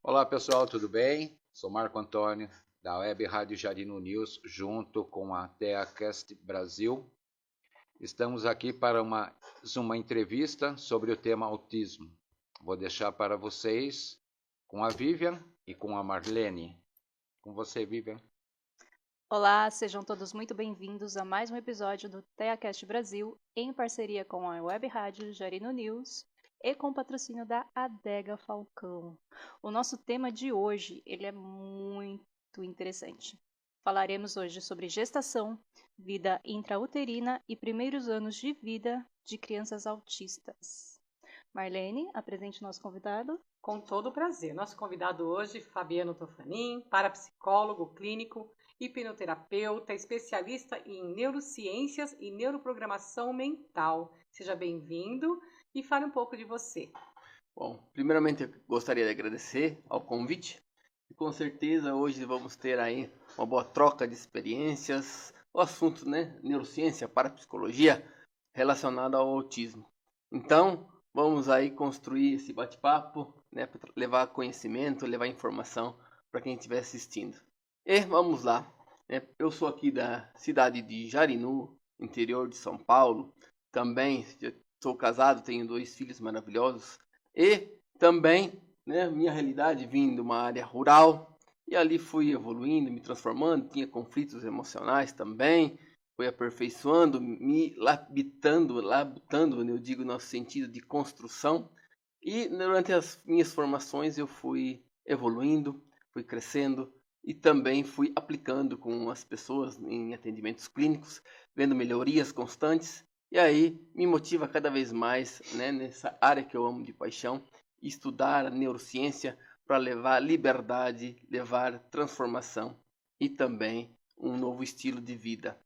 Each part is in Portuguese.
Olá pessoal, tudo bem? Sou Marco Antônio, da Web Rádio Jarino News, junto com a TeaCast Brasil. Estamos aqui para uma entrevista sobre o tema autismo. Vou deixar para vocês com a Vivian e com a Marlene. Com você, Vivian. Olá, sejam todos muito bem-vindos a mais um episódio do TeaCast Brasil, em parceria com a Web Rádio Jarino News e com o patrocínio da Adega Falcão. O nosso tema de hoje, ele é muito interessante. Falaremos hoje sobre gestação, vida intrauterina e primeiros anos de vida de crianças autistas. Marlene, apresente nosso convidado. Com todo prazer. Nosso convidado hoje, Fabiano Tofanin, parapsicólogo clínico, hipnoterapeuta, especialista em neurociências e neuroprogramação mental. Seja bem-vindo e fale um pouco de você. Bom, primeiramente eu gostaria de agradecer ao convite e com certeza hoje vamos ter aí uma boa troca de experiências, o assunto, neurociência, parapsicologia relacionado ao autismo. Então, vamos aí construir esse bate-papo, para levar conhecimento, levar informação para quem estiver assistindo. E vamos lá. Eu sou aqui da cidade de Jarinu, interior de São Paulo. Também sou casado, tenho 2 filhos maravilhosos. E também, minha realidade vim de uma área rural. E ali fui evoluindo, me transformando. Tinha conflitos emocionais também. Fui aperfeiçoando, me labutando, eu digo, no sentido de construção. E durante as minhas formações eu fui evoluindo, fui crescendo e também fui aplicando com as pessoas em atendimentos clínicos, vendo melhorias constantes. E aí me motiva cada vez mais, nessa área que eu amo de paixão, estudar a neurociência para levar liberdade, levar transformação e também um novo estilo de vida.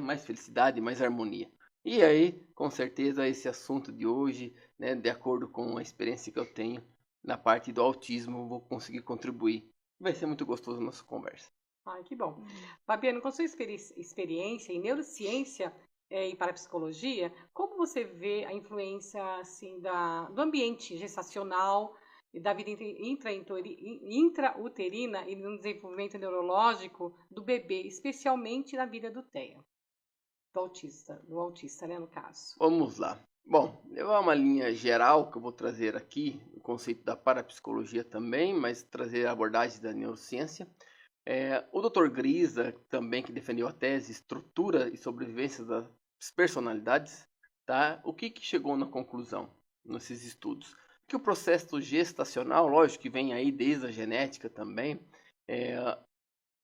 Mais felicidade, mais harmonia. E aí, com certeza, esse assunto de hoje, de acordo com a experiência que eu tenho na parte do autismo, vou conseguir contribuir. Vai ser muito gostoso a nossa conversa. Ai, que bom. Fabiano, com sua experiência em neurociência e parapsicologia, como você vê a influência assim, do ambiente gestacional e da vida intrauterina e no desenvolvimento neurológico do bebê, especialmente na vida do TEA? Do autista, no caso. Vamos lá. Bom, levar uma linha geral que eu vou trazer aqui, o conceito da parapsicologia também, mas trazer a abordagem da neurociência. O Dr. Grisa, também que defendeu a tese Estrutura e Sobrevivência das Personalidades, tá? O que chegou na conclusão nesses estudos? Que o processo gestacional, lógico que vem aí desde a genética também,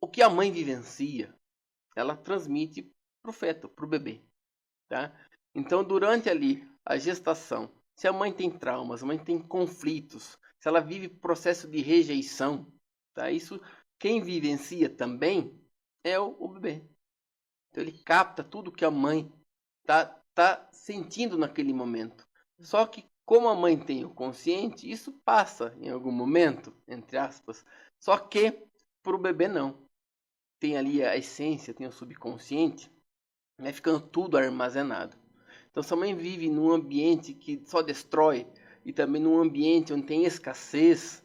o que a mãe vivencia, ela transmite para o feto, para o bebê. Tá? Então, durante ali a gestação, se a mãe tem traumas, a mãe tem conflitos, se ela vive processo de rejeição, tá? Isso quem vivencia também é o bebê. Então, ele capta tudo que a mãe tá sentindo naquele momento. Só que como a mãe tem o consciente, isso passa em algum momento, entre aspas. Só que para o bebê não. Tem ali a essência, tem o subconsciente, vai ficando tudo armazenado. Então, se a mãe vive num ambiente que só destrói e também num ambiente onde tem escassez,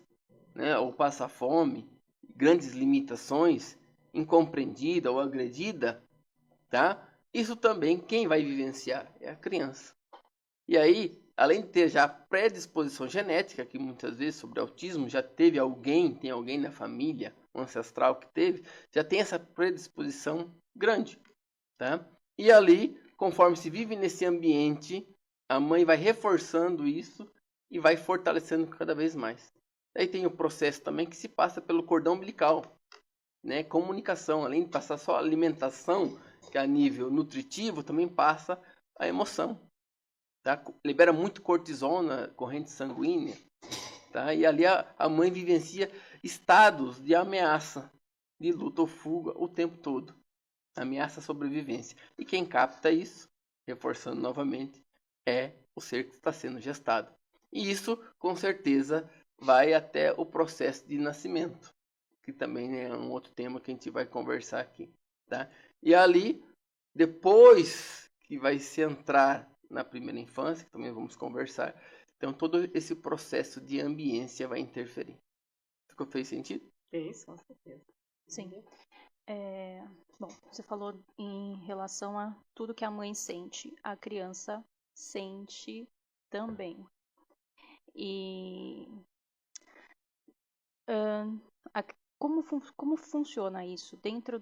ou passa fome, grandes limitações, incompreendida ou agredida, tá? Isso também quem vai vivenciar é a criança. E aí, além de ter já predisposição genética, que muitas vezes sobre autismo já teve alguém, tem alguém na família, um ancestral que teve, já tem essa predisposição grande, tá? E ali, conforme se vive nesse ambiente, a mãe vai reforçando isso e vai fortalecendo cada vez mais. Daí tem o processo também que se passa pelo cordão umbilical, comunicação, além de passar só a alimentação, que é a nível nutritivo, também passa a emoção. Tá? Libera muito cortisol na corrente sanguínea. Tá? E ali a mãe vivencia estados de ameaça, de luta ou fuga o tempo todo. Ameaça à sobrevivência. E quem capta isso, reforçando novamente, é o ser que está sendo gestado. E isso, com certeza, vai até o processo de nascimento, que também é um outro tema que a gente vai conversar aqui. Tá? E ali, depois que vai se entrar na primeira infância, que também vamos conversar, então todo esse processo de ambiência vai interferir. Fez sentido? Fez, com certeza. Sim. Bom, você falou em relação a tudo que a mãe sente, a criança sente também. E como funciona isso dentro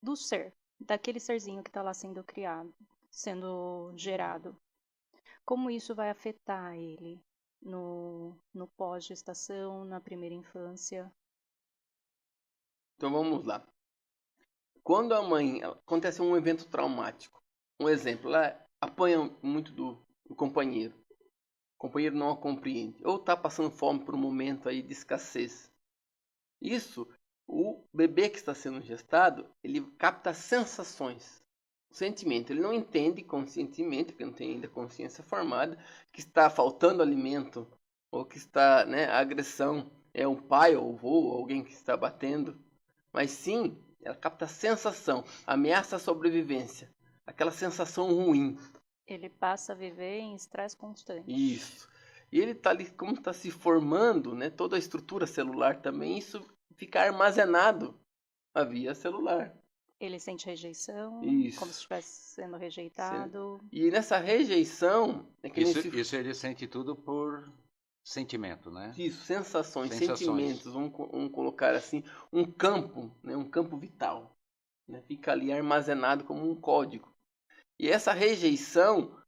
do ser, daquele serzinho que está lá sendo criado, sendo gerado? Como isso vai afetar ele no pós-gestação, na primeira infância? Então vamos lá. Quando a mãe acontece um evento traumático, um exemplo, ela apanha muito do companheiro. O companheiro não a compreende. Ou está passando fome por um momento aí de escassez. Isso, o bebê que está sendo gestado, ele capta sensações, sentimento. Ele não entende conscientemente, porque não tem ainda consciência formada, que está faltando alimento, ou que está, a agressão é um pai ou avô, ou alguém que está batendo. Mas sim, ela capta a sensação, ameaça a sobrevivência, aquela sensação ruim. Ele passa a viver em estresse constante. Isso. E ele está ali, como está se formando, toda a estrutura celular também, isso fica armazenado na via celular. Ele sente rejeição, Isso. como se estivesse sendo rejeitado. E nessa rejeição... Isso ele sente tudo por sentimento, né? Isso, sensações. Sentimentos. Vamos colocar assim, um campo, um campo vital. Fica ali armazenado como um código. E essa rejeição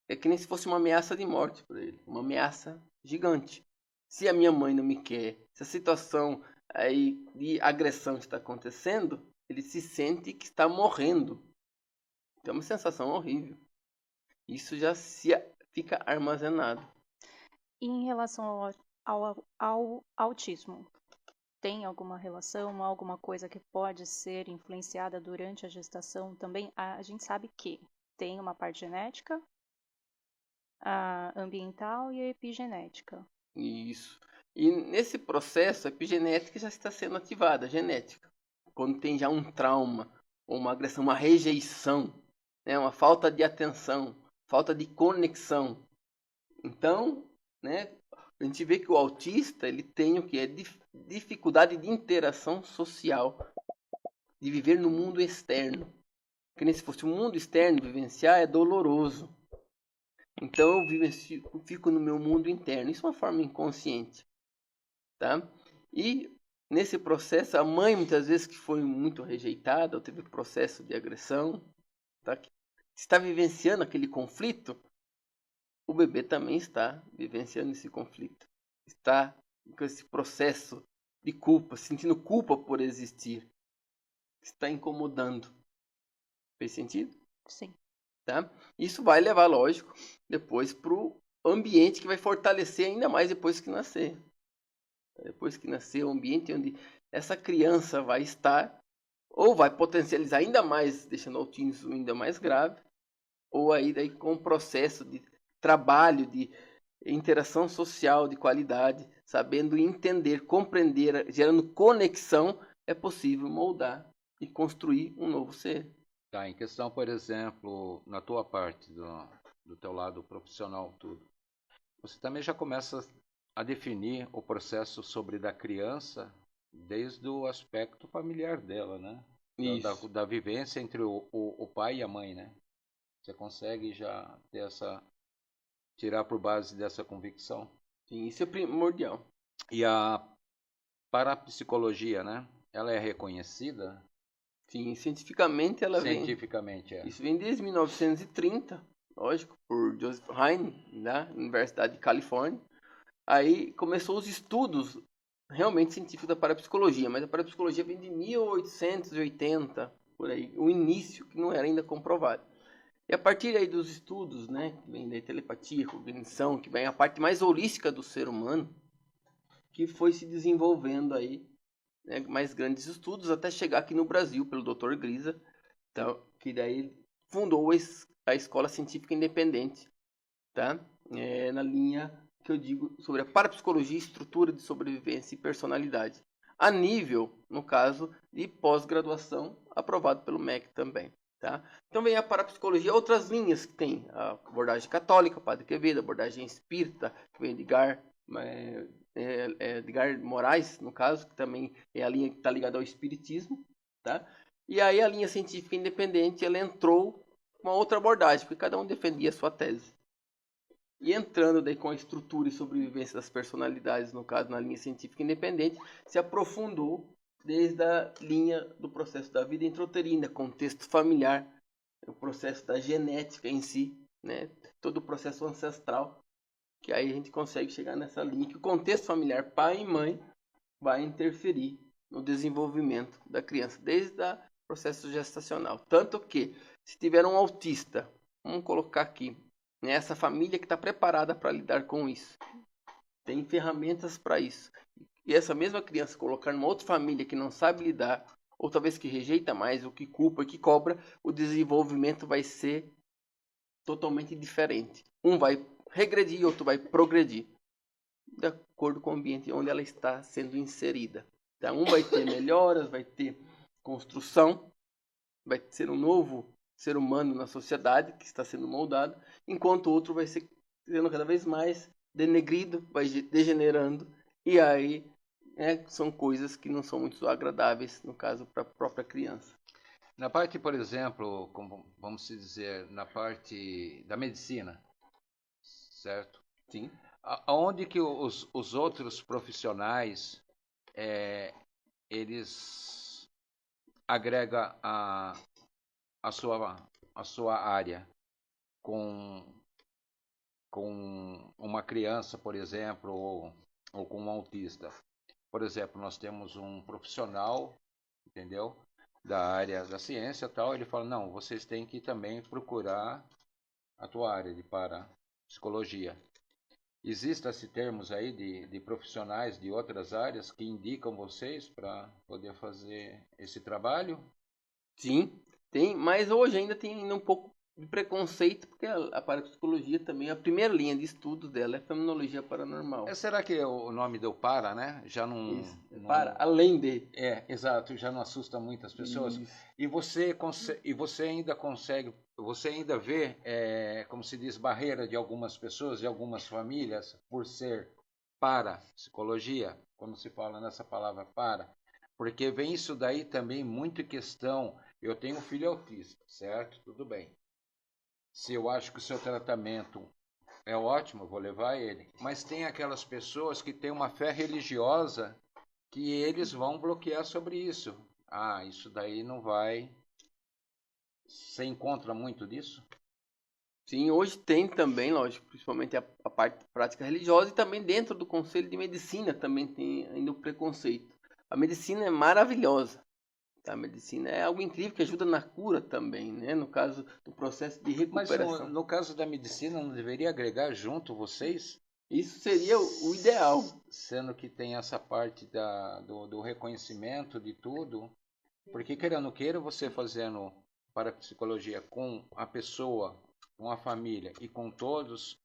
é que nem se fosse uma ameaça de morte para ele. Uma ameaça gigante. Se a minha mãe não me quer, se a situação aí de agressão está acontecendo, ele se sente que está morrendo. Então é uma sensação horrível. Isso já fica armazenado. Em relação ao autismo, tem alguma relação, alguma coisa que pode ser influenciada durante a gestação também? A gente sabe que tem uma parte genética, a ambiental e a epigenética. Isso. E nesse processo, a epigenética já está sendo ativada, a genética. Quando tem já um trauma, ou uma agressão, uma rejeição, uma falta de atenção, falta de conexão. Então, a gente vê que o autista ele tem o que? É dificuldade de interação social, de viver no mundo externo. Porque nem se fosse um mundo externo, vivenciar é doloroso. Então eu fico no meu mundo interno. Isso é uma forma inconsciente. Tá? E nesse processo, a mãe muitas vezes que foi muito rejeitada, ou teve processo de agressão, tá? Que está vivenciando aquele conflito, o bebê também está vivenciando esse conflito. Está com esse processo de culpa, sentindo culpa por existir. Está incomodando. Fez sentido? Sim. Tá? Isso vai levar, lógico, depois para o ambiente que vai fortalecer ainda mais depois que nascer. Depois que nascer, o ambiente onde essa criança vai estar, ou vai potencializar ainda mais, deixando o autismo ainda mais grave, ou aí daí com um processo de trabalho, de interação social de qualidade, sabendo entender, compreender, gerando conexão, é possível moldar e construir um novo ser. Tá, em questão, por exemplo, na tua parte, do teu lado profissional, tudo, você também já começa a definir o processo sobre da criança desde o aspecto familiar dela, né? Isso. Da vivência entre o pai e a mãe, né? Você consegue já ter tirar por base dessa convicção. Sim, isso é primordial. E a parapsicologia, né? Ela é reconhecida? Sim, cientificamente ela vem. Cientificamente, é. Isso vem desde 1930, lógico, por Joseph Hine, da Universidade de Califórnia. Aí começou os estudos realmente científicos da parapsicologia, mas a parapsicologia vem de 1880, por aí, o início que não era ainda comprovado. E a partir aí dos estudos, que vem da telepatia, cognição, que vem a parte mais holística do ser humano, que foi se desenvolvendo aí, mais grandes estudos, até chegar aqui no Brasil, pelo Dr. Grisa, então, que daí fundou a Escola Científica Independente, tá? Na linha que eu digo sobre a parapsicologia, estrutura de sobrevivência e personalidade. A nível, no caso, de pós-graduação, aprovado pelo MEC também. Tá? Então vem a parapsicologia, outras linhas que tem a abordagem católica, Padre Quevedo, a abordagem espírita, que vem de Edgar Edgar Moraes, no caso, que também é a linha que está ligada ao espiritismo, tá? E aí a linha científica independente, ela entrou com uma outra abordagem, porque cada um defendia a sua tese. E entrando daí com a estrutura e sobrevivência das personalidades, no caso, na linha científica independente, se aprofundou desde a linha do processo da vida intrauterina, contexto familiar, o processo da genética em si, né? Todo o processo ancestral, que aí a gente consegue chegar nessa linha, que o contexto familiar, pai e mãe, vai interferir no desenvolvimento da criança, desde o processo gestacional. Tanto que, se tiver um autista, vamos colocar aqui, nessa família que está preparada para lidar com isso, tem ferramentas para isso. E essa mesma criança colocar numa outra família que não sabe lidar, ou talvez que rejeita mais, ou que culpa, ou que cobra, o desenvolvimento vai ser totalmente diferente. Um vai regredir, outro vai progredir, de acordo com o ambiente onde ela está sendo inserida. Então, um vai ter melhoras, vai ter construção, vai ser um novo ser humano na sociedade que está sendo moldado, enquanto o outro vai ser sendo cada vez mais denegrido, vai degenerando, e aí são coisas que não são muito agradáveis, no caso, para a própria criança. Na parte, por exemplo, como vamos dizer, na parte da medicina, certo? Sim. Aonde que os outros profissionais, eles agregam a sua área com uma criança, por exemplo, ou com um autista. Por exemplo, nós temos um profissional, entendeu? Da área da ciência e tal, ele fala, não, vocês têm que também procurar a tua área de parapsicologia. Existem esses termos aí de profissionais de outras áreas que indicam vocês para poder fazer esse trabalho? Sim, tem, mas hoje ainda tem ainda um pouco de preconceito, porque a parapsicologia também, a primeira linha de estudo dela é fenomenologia paranormal. Será que o nome deu para, né? Já não... Isso, para, além de... exato, já não assusta muitas pessoas. Isso. E você ainda consegue, você ainda vê, como se diz, barreira de algumas pessoas, de algumas famílias, por ser parapsicologia, quando se fala nessa palavra para, porque vem isso daí também muito em questão, eu tenho um filho autista, certo? Tudo bem. Se eu acho que o seu tratamento é ótimo, eu vou levar ele. Mas tem aquelas pessoas que têm uma fé religiosa que eles vão bloquear sobre isso. Ah, isso daí não vai... Você encontra muito disso? Sim, hoje tem também, lógico, principalmente a parte prática religiosa e também dentro do Conselho de Medicina também tem ainda o preconceito. A medicina é maravilhosa. A medicina é algo incrível que ajuda na cura também, né? No caso do processo de recuperação. Mas no caso da medicina, não deveria agregar junto vocês? Isso seria o ideal. Sendo que tem essa parte do reconhecimento de tudo. Porque, queira ou não queira, você fazendo parapsicologia com a pessoa, com a família e com todos,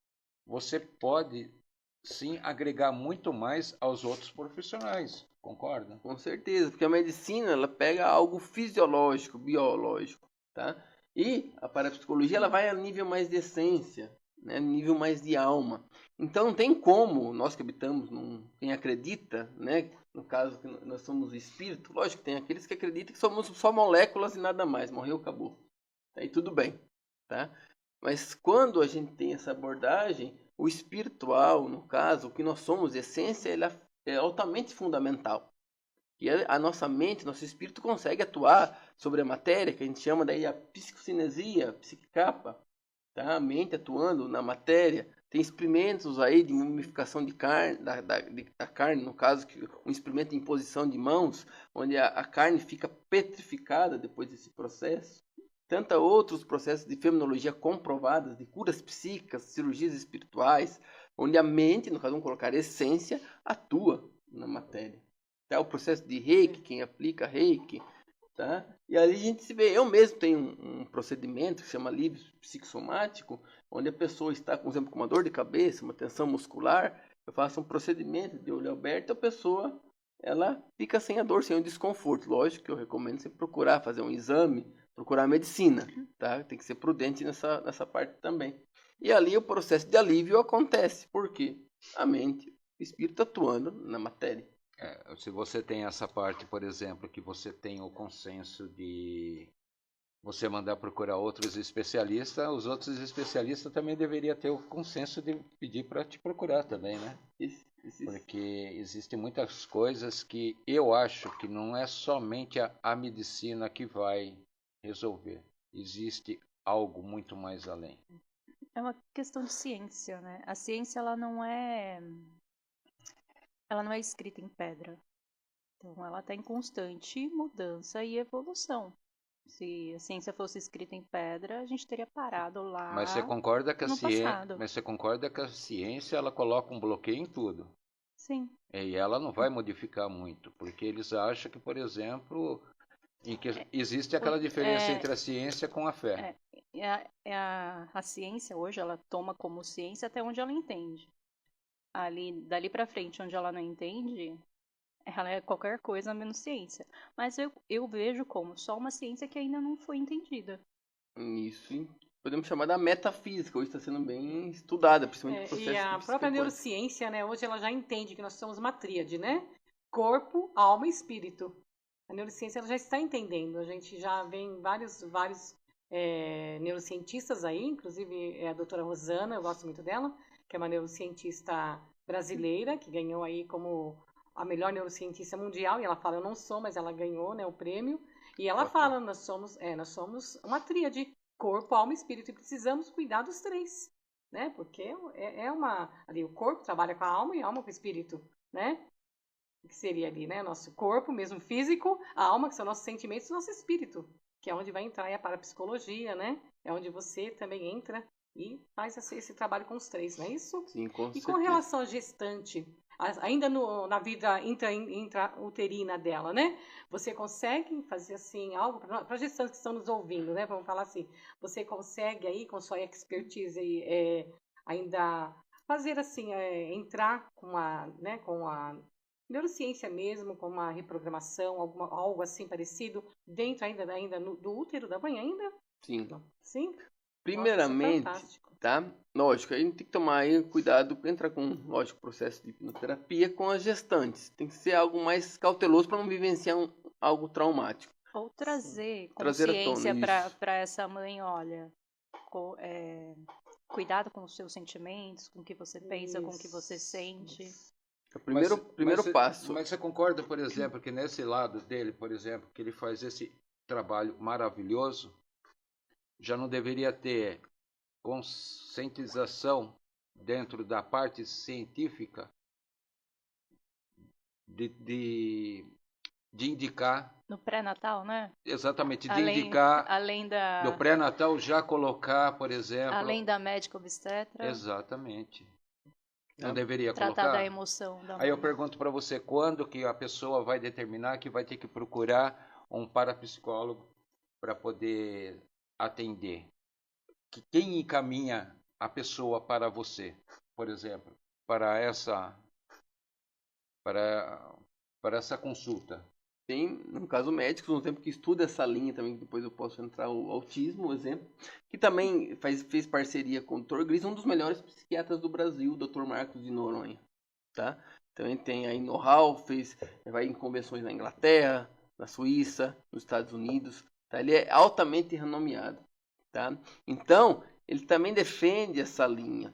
você pode sim agregar muito mais aos outros profissionais. Concorda? Com certeza, porque a medicina ela pega algo fisiológico, biológico, tá? E a parapsicologia ela vai a nível mais de essência, né? Nível mais de alma. Então não tem como nós que habitamos, quem acredita, né? No caso que nós somos espírito, lógico que tem aqueles que acreditam que somos só moléculas e nada mais, morreu, acabou. Aí tudo bem, tá? Mas quando a gente tem essa abordagem, o espiritual, no caso, o que nós somos, essência, ela é altamente fundamental. E a nossa mente, nosso espírito consegue atuar sobre a matéria, que a gente chama daí a psicocinesia, a psiquicapa, tá? A mente atuando na matéria. Tem experimentos aí de mumificação de carne, da carne, no caso, um experimento de imposição de mãos, onde a carne fica petrificada depois desse processo. Tantos outros processos de fenomenologia comprovadas, de curas psíquicas, cirurgias espirituais, onde a mente, no caso vamos colocar essência, atua na matéria. Tá? O processo de reiki, quem aplica reiki, tá? E ali a gente se vê, eu mesmo tenho um procedimento que se chama livre psicossomático, onde a pessoa está, por exemplo, com uma dor de cabeça, uma tensão muscular, eu faço um procedimento de olho aberto, a pessoa ela fica sem a dor, sem o desconforto. Lógico que eu recomendo você procurar fazer um exame, procurar medicina, tá? Tem que ser prudente nessa parte também. E ali o processo de alívio acontece, porque a mente espírito atuando na matéria. Se você tem essa parte, por exemplo, que você tem o consenso de você mandar procurar outros especialistas, os outros especialistas também deveriam ter o consenso de pedir para te procurar também, né? Porque existem muitas coisas que eu acho que não é somente a medicina que vai resolver. Existe algo muito mais além. É uma questão de ciência, né? A ciência ela não é escrita em pedra. Então ela está em constante mudança e evolução. Se a ciência fosse escrita em pedra, a gente teria parado lá Mas você concorda que no passado. Mas você concorda que a ciência ela coloca um bloqueio em tudo? Sim. E ela não vai modificar muito, porque eles acham que, por exemplo, existe aquela diferença entre a ciência com a fé. A ciência hoje ela toma como ciência até onde ela entende. Dali para frente, onde ela não entende, ela é qualquer coisa menos ciência. Mas eu vejo como só uma ciência que ainda não foi entendida. Isso podemos chamar da metafísica, hoje está sendo bem estudada, principalmente o processo E a de própria neurociência, né, hoje ela já entende que nós somos uma tríade, né? Corpo, alma e espírito. A neurociência ela já está entendendo. A gente já vem vários neurocientistas aí, inclusive a doutora Rosana, eu gosto muito dela, que é uma neurocientista brasileira, que ganhou aí como a melhor neurocientista mundial, e ela fala, eu não sou, mas ela ganhou, né, o prêmio, e ela fala, nós somos uma tríade, corpo, alma e espírito, e precisamos cuidar dos três, né, porque ali o corpo trabalha com a alma e a alma com o espírito, né, o que seria ali, né, nosso corpo, mesmo físico, a alma, que são nossos sentimentos, e nosso espírito, que é onde vai entrar a parapsicologia, né, é onde você também entra e faz esse trabalho com os três, não é isso? Sim, com E certeza. com relação à gestante, ainda na vida intrauterina dela, né? Você consegue fazer assim algo para gestantes que estão nos ouvindo, né? Vamos falar assim, você consegue aí com sua expertise ainda fazer assim entrar com a neurociência mesmo, com uma reprogramação, algo assim parecido dentro ainda do útero da mãe ainda? Sim. Sim. Primeiramente, Nossa, tá? Lógico, a gente tem que tomar aí cuidado para entrar com, lógico, processo de hipnoterapia com as gestantes. Tem que ser algo mais cauteloso para não vivenciar algo traumático. Ou trazer Trazer à consciência tona, para essa mãe, olha, cuidado com os seus sentimentos, com o que você pensa, com o que você sente. O primeiro passo. Mas você concorda, por exemplo, que nesse lado dele, por exemplo, que ele faz esse trabalho maravilhoso, já não deveria ter conscientização dentro da parte científica de indicar... No pré-natal, né? Exatamente, indicar... Além do pré-natal já colocar, por exemplo... Além da médica obstetra. Exatamente. Não deveria tratar colocar? Da emoção da mãe. Aí eu pergunto para você, quando que a pessoa vai determinar que vai ter que procurar um parapsicólogo para poder atender? Quem encaminha a pessoa para você, por exemplo, para essa consulta? Tem, no caso, médicos, um tempo que estuda essa linha também, que depois eu posso entrar o autismo, o exemplo, que também fez parceria com o Dr. Gris, um dos melhores psiquiatras do Brasil, o Dr. Marcos de Noronha, tá? Também tem aí know-how, vai em convenções na Inglaterra, na Suíça, nos Estados Unidos, tá? Ele é altamente renomeado, tá? Então, ele também defende essa linha,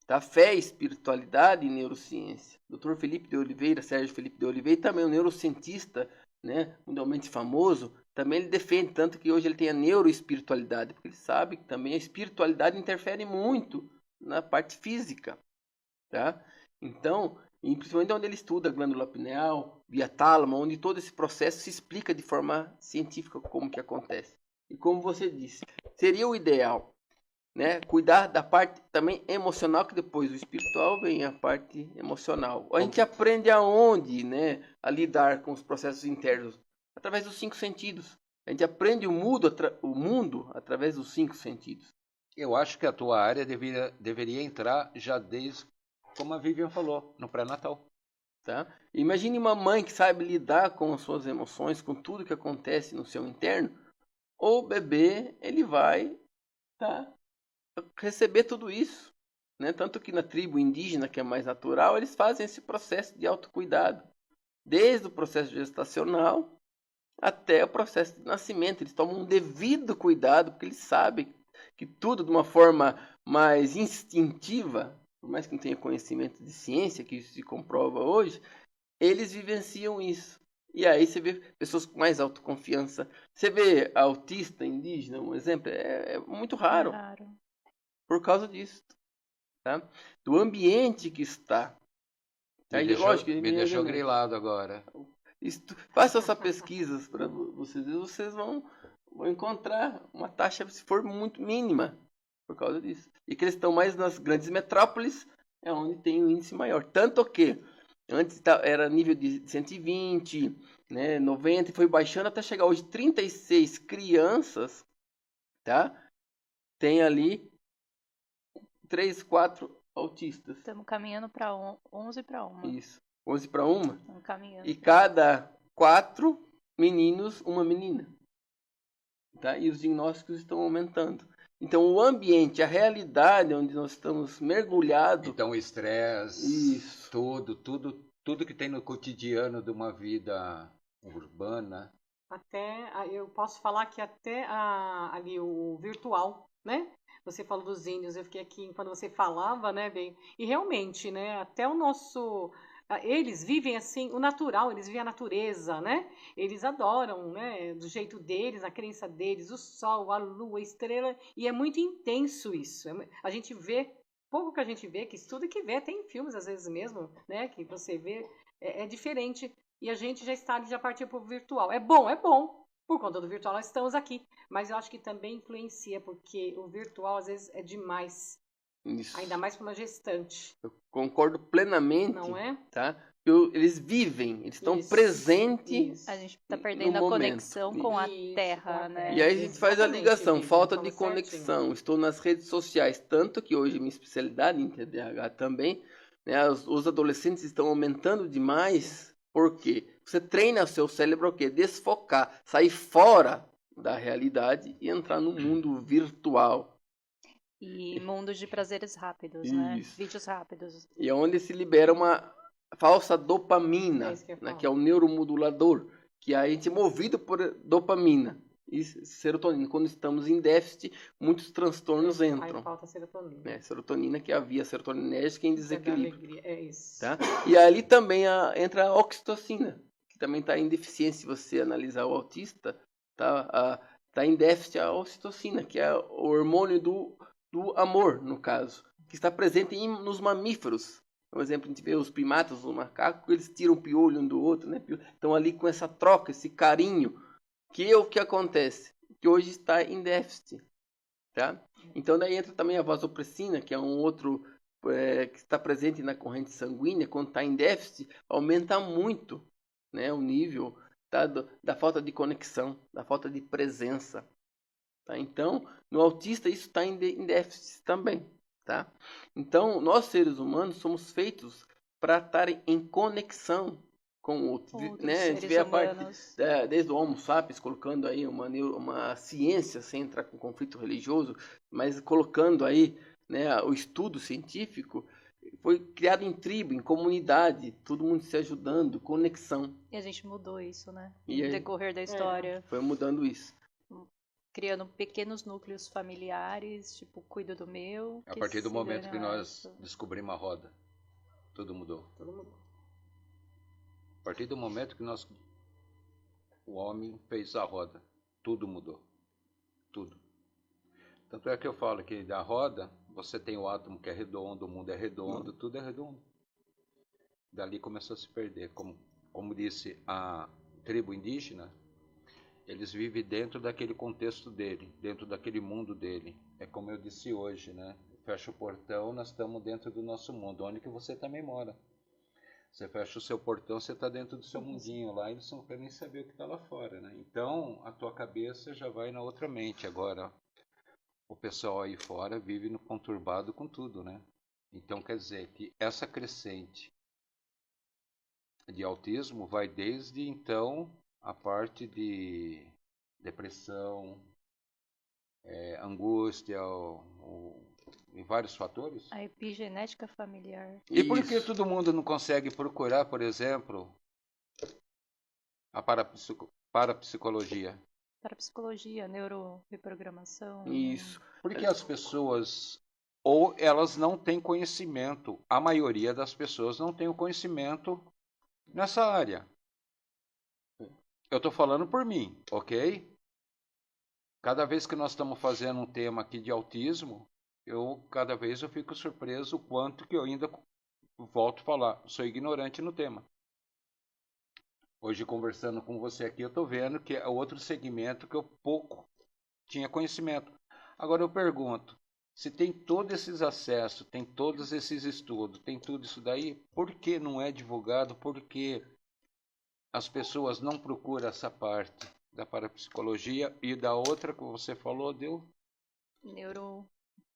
tá? Fé, espiritualidade e neurociência. Dr. Felipe de Oliveira, Sérgio Felipe de Oliveira, também um neurocientista, né, mundialmente famoso, também ele defende, tanto que hoje ele tem a neuroespiritualidade, porque ele sabe que também a espiritualidade interfere muito na parte física, tá? Então, e principalmente onde ele estuda a glândula pineal, via tálamo, onde todo esse processo se explica de forma científica como que acontece. E como você disse, seria o ideal, né, cuidar da parte também emocional, que depois do espiritual vem a parte emocional. A gente aprende aonde, né, a lidar com os processos internos? Através dos 5 sentidos. A gente aprende o mundo através dos 5 sentidos. Eu acho que a tua área deveria entrar já desde, como a Vivian falou, no pré-natal. Tá? Imagine uma mãe que sabe lidar com as suas emoções, com tudo que acontece no seu interno. O bebê, ele vai, tá, receber tudo isso, né? Tanto que na tribo indígena, que é mais natural, eles fazem esse processo de autocuidado. Desde o processo gestacional até o processo de nascimento. Eles tomam um devido cuidado, porque eles sabem que tudo de uma forma mais instintiva, por mais que não tenha conhecimento de ciência, que isso se comprova hoje, eles vivenciam isso. E aí você vê pessoas com mais autoconfiança. Você vê autista indígena, um exemplo, é muito raro. É raro. Por causa disso. Tá? Do ambiente que está. Me deixou grilado agora. Faça essa pesquisa para vocês vão encontrar uma taxa, se for muito mínima, por causa disso. E que eles estão mais nas grandes metrópoles, é onde tem o índice maior. Tanto que antes era nível de 120, né, 90, e foi baixando até chegar hoje 36 crianças, tá? Tem ali 3, 4 autistas. Estamos caminhando para 11 para 1. Isso. 11 para 1. Estamos caminhando. E cada 4 meninos, uma menina. Tá? E os diagnósticos estão aumentando. Então, o ambiente, a realidade onde nós estamos mergulhados... Então, o estresse, tudo que tem no cotidiano de uma vida urbana. Até, eu posso falar que até ali o virtual, né? Você falou dos índios, eu fiquei aqui quando você falava, né, bem? E realmente, né, até o nosso... Eles vivem assim, o natural, eles vivem a natureza, né? Eles adoram, né, do jeito deles, a crença deles, o sol, a lua, a estrela, e é muito intenso isso. A gente vê, pouco que a gente vê, que estuda que vê, tem filmes às vezes mesmo, né, que você vê, é diferente. E a gente já está ali, já partiu para o virtual. É bom. Por conta do virtual nós estamos aqui. Mas eu acho que também influencia, porque o virtual às vezes é demais. Isso. Ainda mais para uma gestante. Eu concordo plenamente. Não é? Tá? Eles vivem, eles estão presentes. A gente está perdendo a conexão com a terra, né? E aí a gente faz a ligação, falta de conexão. Estou nas redes sociais, tanto que hoje minha especialidade em TDAH também, né, os adolescentes estão aumentando demais. Por quê? Você treina o seu cérebro o quê? Desfocar, sair fora da realidade e entrar no mundo virtual. E mundo de prazeres rápidos, né? Vídeos rápidos. E é onde se libera uma falsa dopamina, né, que é o neuromodulador, que a gente é movido por dopamina e serotonina. Quando estamos em déficit, muitos transtornos entram. Aí falta serotonina. Serotonina, que é a via serotoninérgica em desequilíbrio. É isso. Tá? E ali também entra a oxitocina, que também está em deficiência. Se você analisar o autista, tá em déficit a oxitocina, que é o hormônio do amor, no caso, que está presente nos mamíferos. Por exemplo, a gente vê os primatas, os macacos, eles tiram o piolho um do outro, né? Estão ali com essa troca, esse carinho, que é o que acontece, que hoje está em déficit, tá? Então daí entra também a vasopressina, que é um outro que está presente na corrente sanguínea. Quando está em déficit, aumenta muito, né, o nível, tá, da falta de conexão, da falta de presença. Tá? Então, no autista isso está em déficit também. Tá? Então, nós seres humanos somos feitos para estar em conexão com outros, né? A gente vê a parte desde o Homo sapiens, colocando aí uma ciência sem entrar com conflito religioso, mas colocando aí, né, o estudo científico. Foi criado em tribo, em comunidade, todo mundo se ajudando, conexão. E a gente mudou isso, né? No decorrer da história. Foi mudando isso. Criando pequenos núcleos familiares, tipo, cuido do meu. A partir do momento que nós descobrimos a roda, tudo mudou. A partir do momento que o homem fez a roda, tudo mudou. Tudo. Tanto é que eu falo que da roda, você tem o átomo que é redondo, o mundo é redondo, tudo é redondo. Dali começou a se perder. Como disse a tribo indígena, eles vivem dentro daquele contexto dele, dentro daquele mundo dele. É como eu disse hoje, né? Fecha o portão, nós estamos dentro do nosso mundo, onde que você também mora. Você fecha o seu portão, você está dentro do seu mundinho lá, e você não quer nem saber o que está lá fora, né? Então, a tua cabeça já vai na outra mente. Agora, o pessoal aí fora vive no conturbado com tudo, né? Então, quer dizer que essa crescente de autismo vai desde, então, a parte de depressão, angústia, vários fatores? A epigenética familiar. E por que Isso. todo mundo não consegue procurar, por exemplo, a parapsicologia? Parapsicologia, neuroreprogramação. Isso. Porque as pessoas, ou elas não têm conhecimento, a maioria das pessoas não tem o conhecimento nessa área. Eu estou falando por mim, ok? Cada vez que nós estamos fazendo um tema aqui de autismo, cada vez eu fico surpreso o quanto que eu ainda volto a falar, sou ignorante no tema. Hoje, conversando com você aqui, eu estou vendo que é outro segmento que eu pouco tinha conhecimento. Agora eu pergunto, se tem todos esses acessos, tem todos esses estudos, tem tudo isso daí, por que não é divulgado? Por que as pessoas não procuram essa parte da parapsicologia e da outra que você falou, deu? Neuroprogramação.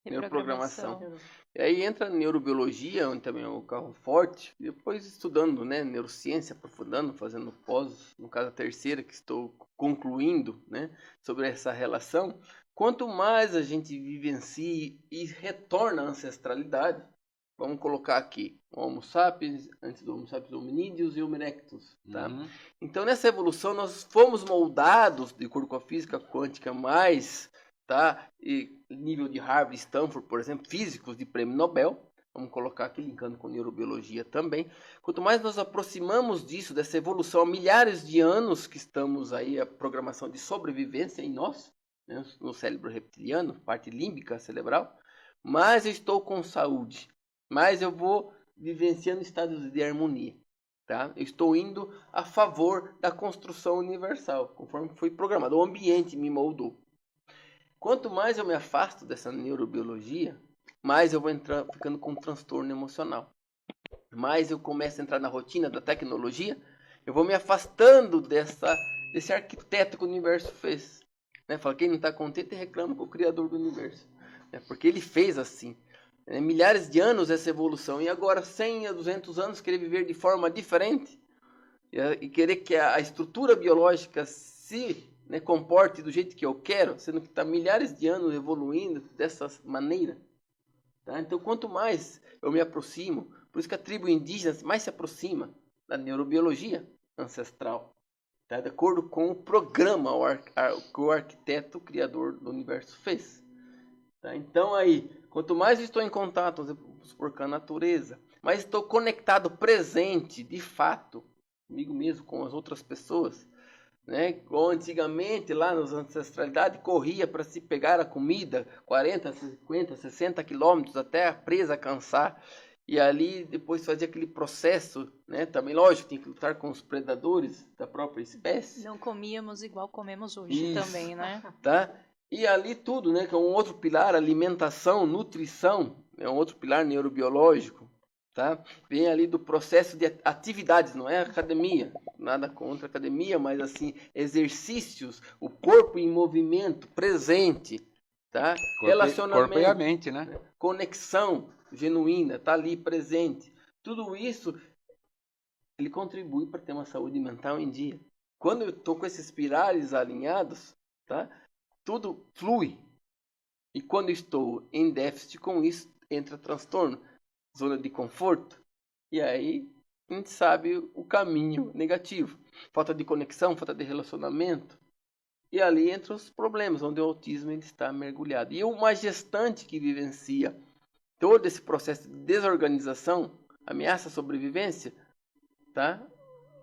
Neuroreprogramação. E aí entra a neurobiologia, onde também é o carro forte, e depois estudando, né, neurociência, aprofundando, fazendo pós, no caso a terceira que estou concluindo, né, sobre essa relação. Quanto mais a gente vivencia e retorna à ancestralidade, vamos colocar aqui o Homo sapiens, antes do Homo sapiens hominídeos e Homo erectus, tá? Uhum. Então nessa evolução nós fomos moldados, de acordo com a física quântica mais, tá? E nível de Harvard, Stanford, por exemplo, físicos de prêmio Nobel, vamos colocar aqui linkando com neurobiologia também. Quanto mais nós aproximamos disso, dessa evolução há milhares de anos que estamos aí, a programação de sobrevivência em nós, né, no cérebro reptiliano, parte límbica cerebral, mais eu estou com saúde, mais eu vou vivenciando estados de harmonia. Tá? Eu estou indo a favor da construção universal, conforme foi programado. O ambiente me moldou. Quanto mais eu me afasto dessa neurobiologia, mais eu vou ficando com um transtorno emocional. Mais eu começo a entrar na rotina da tecnologia, eu vou me afastando desse arquiteto que o universo fez. Né? Fala, quem não está contente reclama com o Criador do universo. Porque ele fez assim. Milhares de anos essa evolução. E agora 100 a 200 anos querer viver de forma diferente. E querer que a estrutura biológica se comporte do jeito que eu quero, sendo que está milhares de anos evoluindo dessa maneira. Tá? Então, quanto mais eu me aproximo, por isso que a tribo indígena mais se aproxima da neurobiologia ancestral, tá? De acordo com o programa que o arquiteto, o criador do universo fez. Tá? Então, aí, quanto mais estou em contato com a natureza, mais estou conectado, presente, de fato, comigo mesmo, com as outras pessoas, né? Ou antigamente, lá nas ancestralidade, corria para se pegar a comida 40, 50, 60 quilômetros até a presa cansar. E ali depois fazia aquele processo, né? Também, lógico, tinha que lutar com os predadores da própria espécie. Não comíamos igual comemos hoje. Isso. Também, né? Tá? E ali tudo, né? Que é um outro pilar, alimentação, nutrição, é um outro pilar neurobiológico. Tá? Vem ali do processo de atividades, não é academia, nada contra a academia, mas assim, exercícios, o corpo em movimento, presente, tá? Relacionamento, corpo e a mente, né? Conexão genuína, tá ali presente. Tudo isso ele contribui para ter uma saúde mental em dia. Quando eu estou com esses pilares alinhados, tá? Tudo flui. E quando estou em déficit com isso, entra transtorno, zona de conforto, e aí a gente sabe o caminho negativo. Falta de conexão, falta de relacionamento, e ali entram os problemas, onde o autismo ele está mergulhado. E uma gestante que vivencia todo esse processo de desorganização, ameaça a sobrevivência, tá?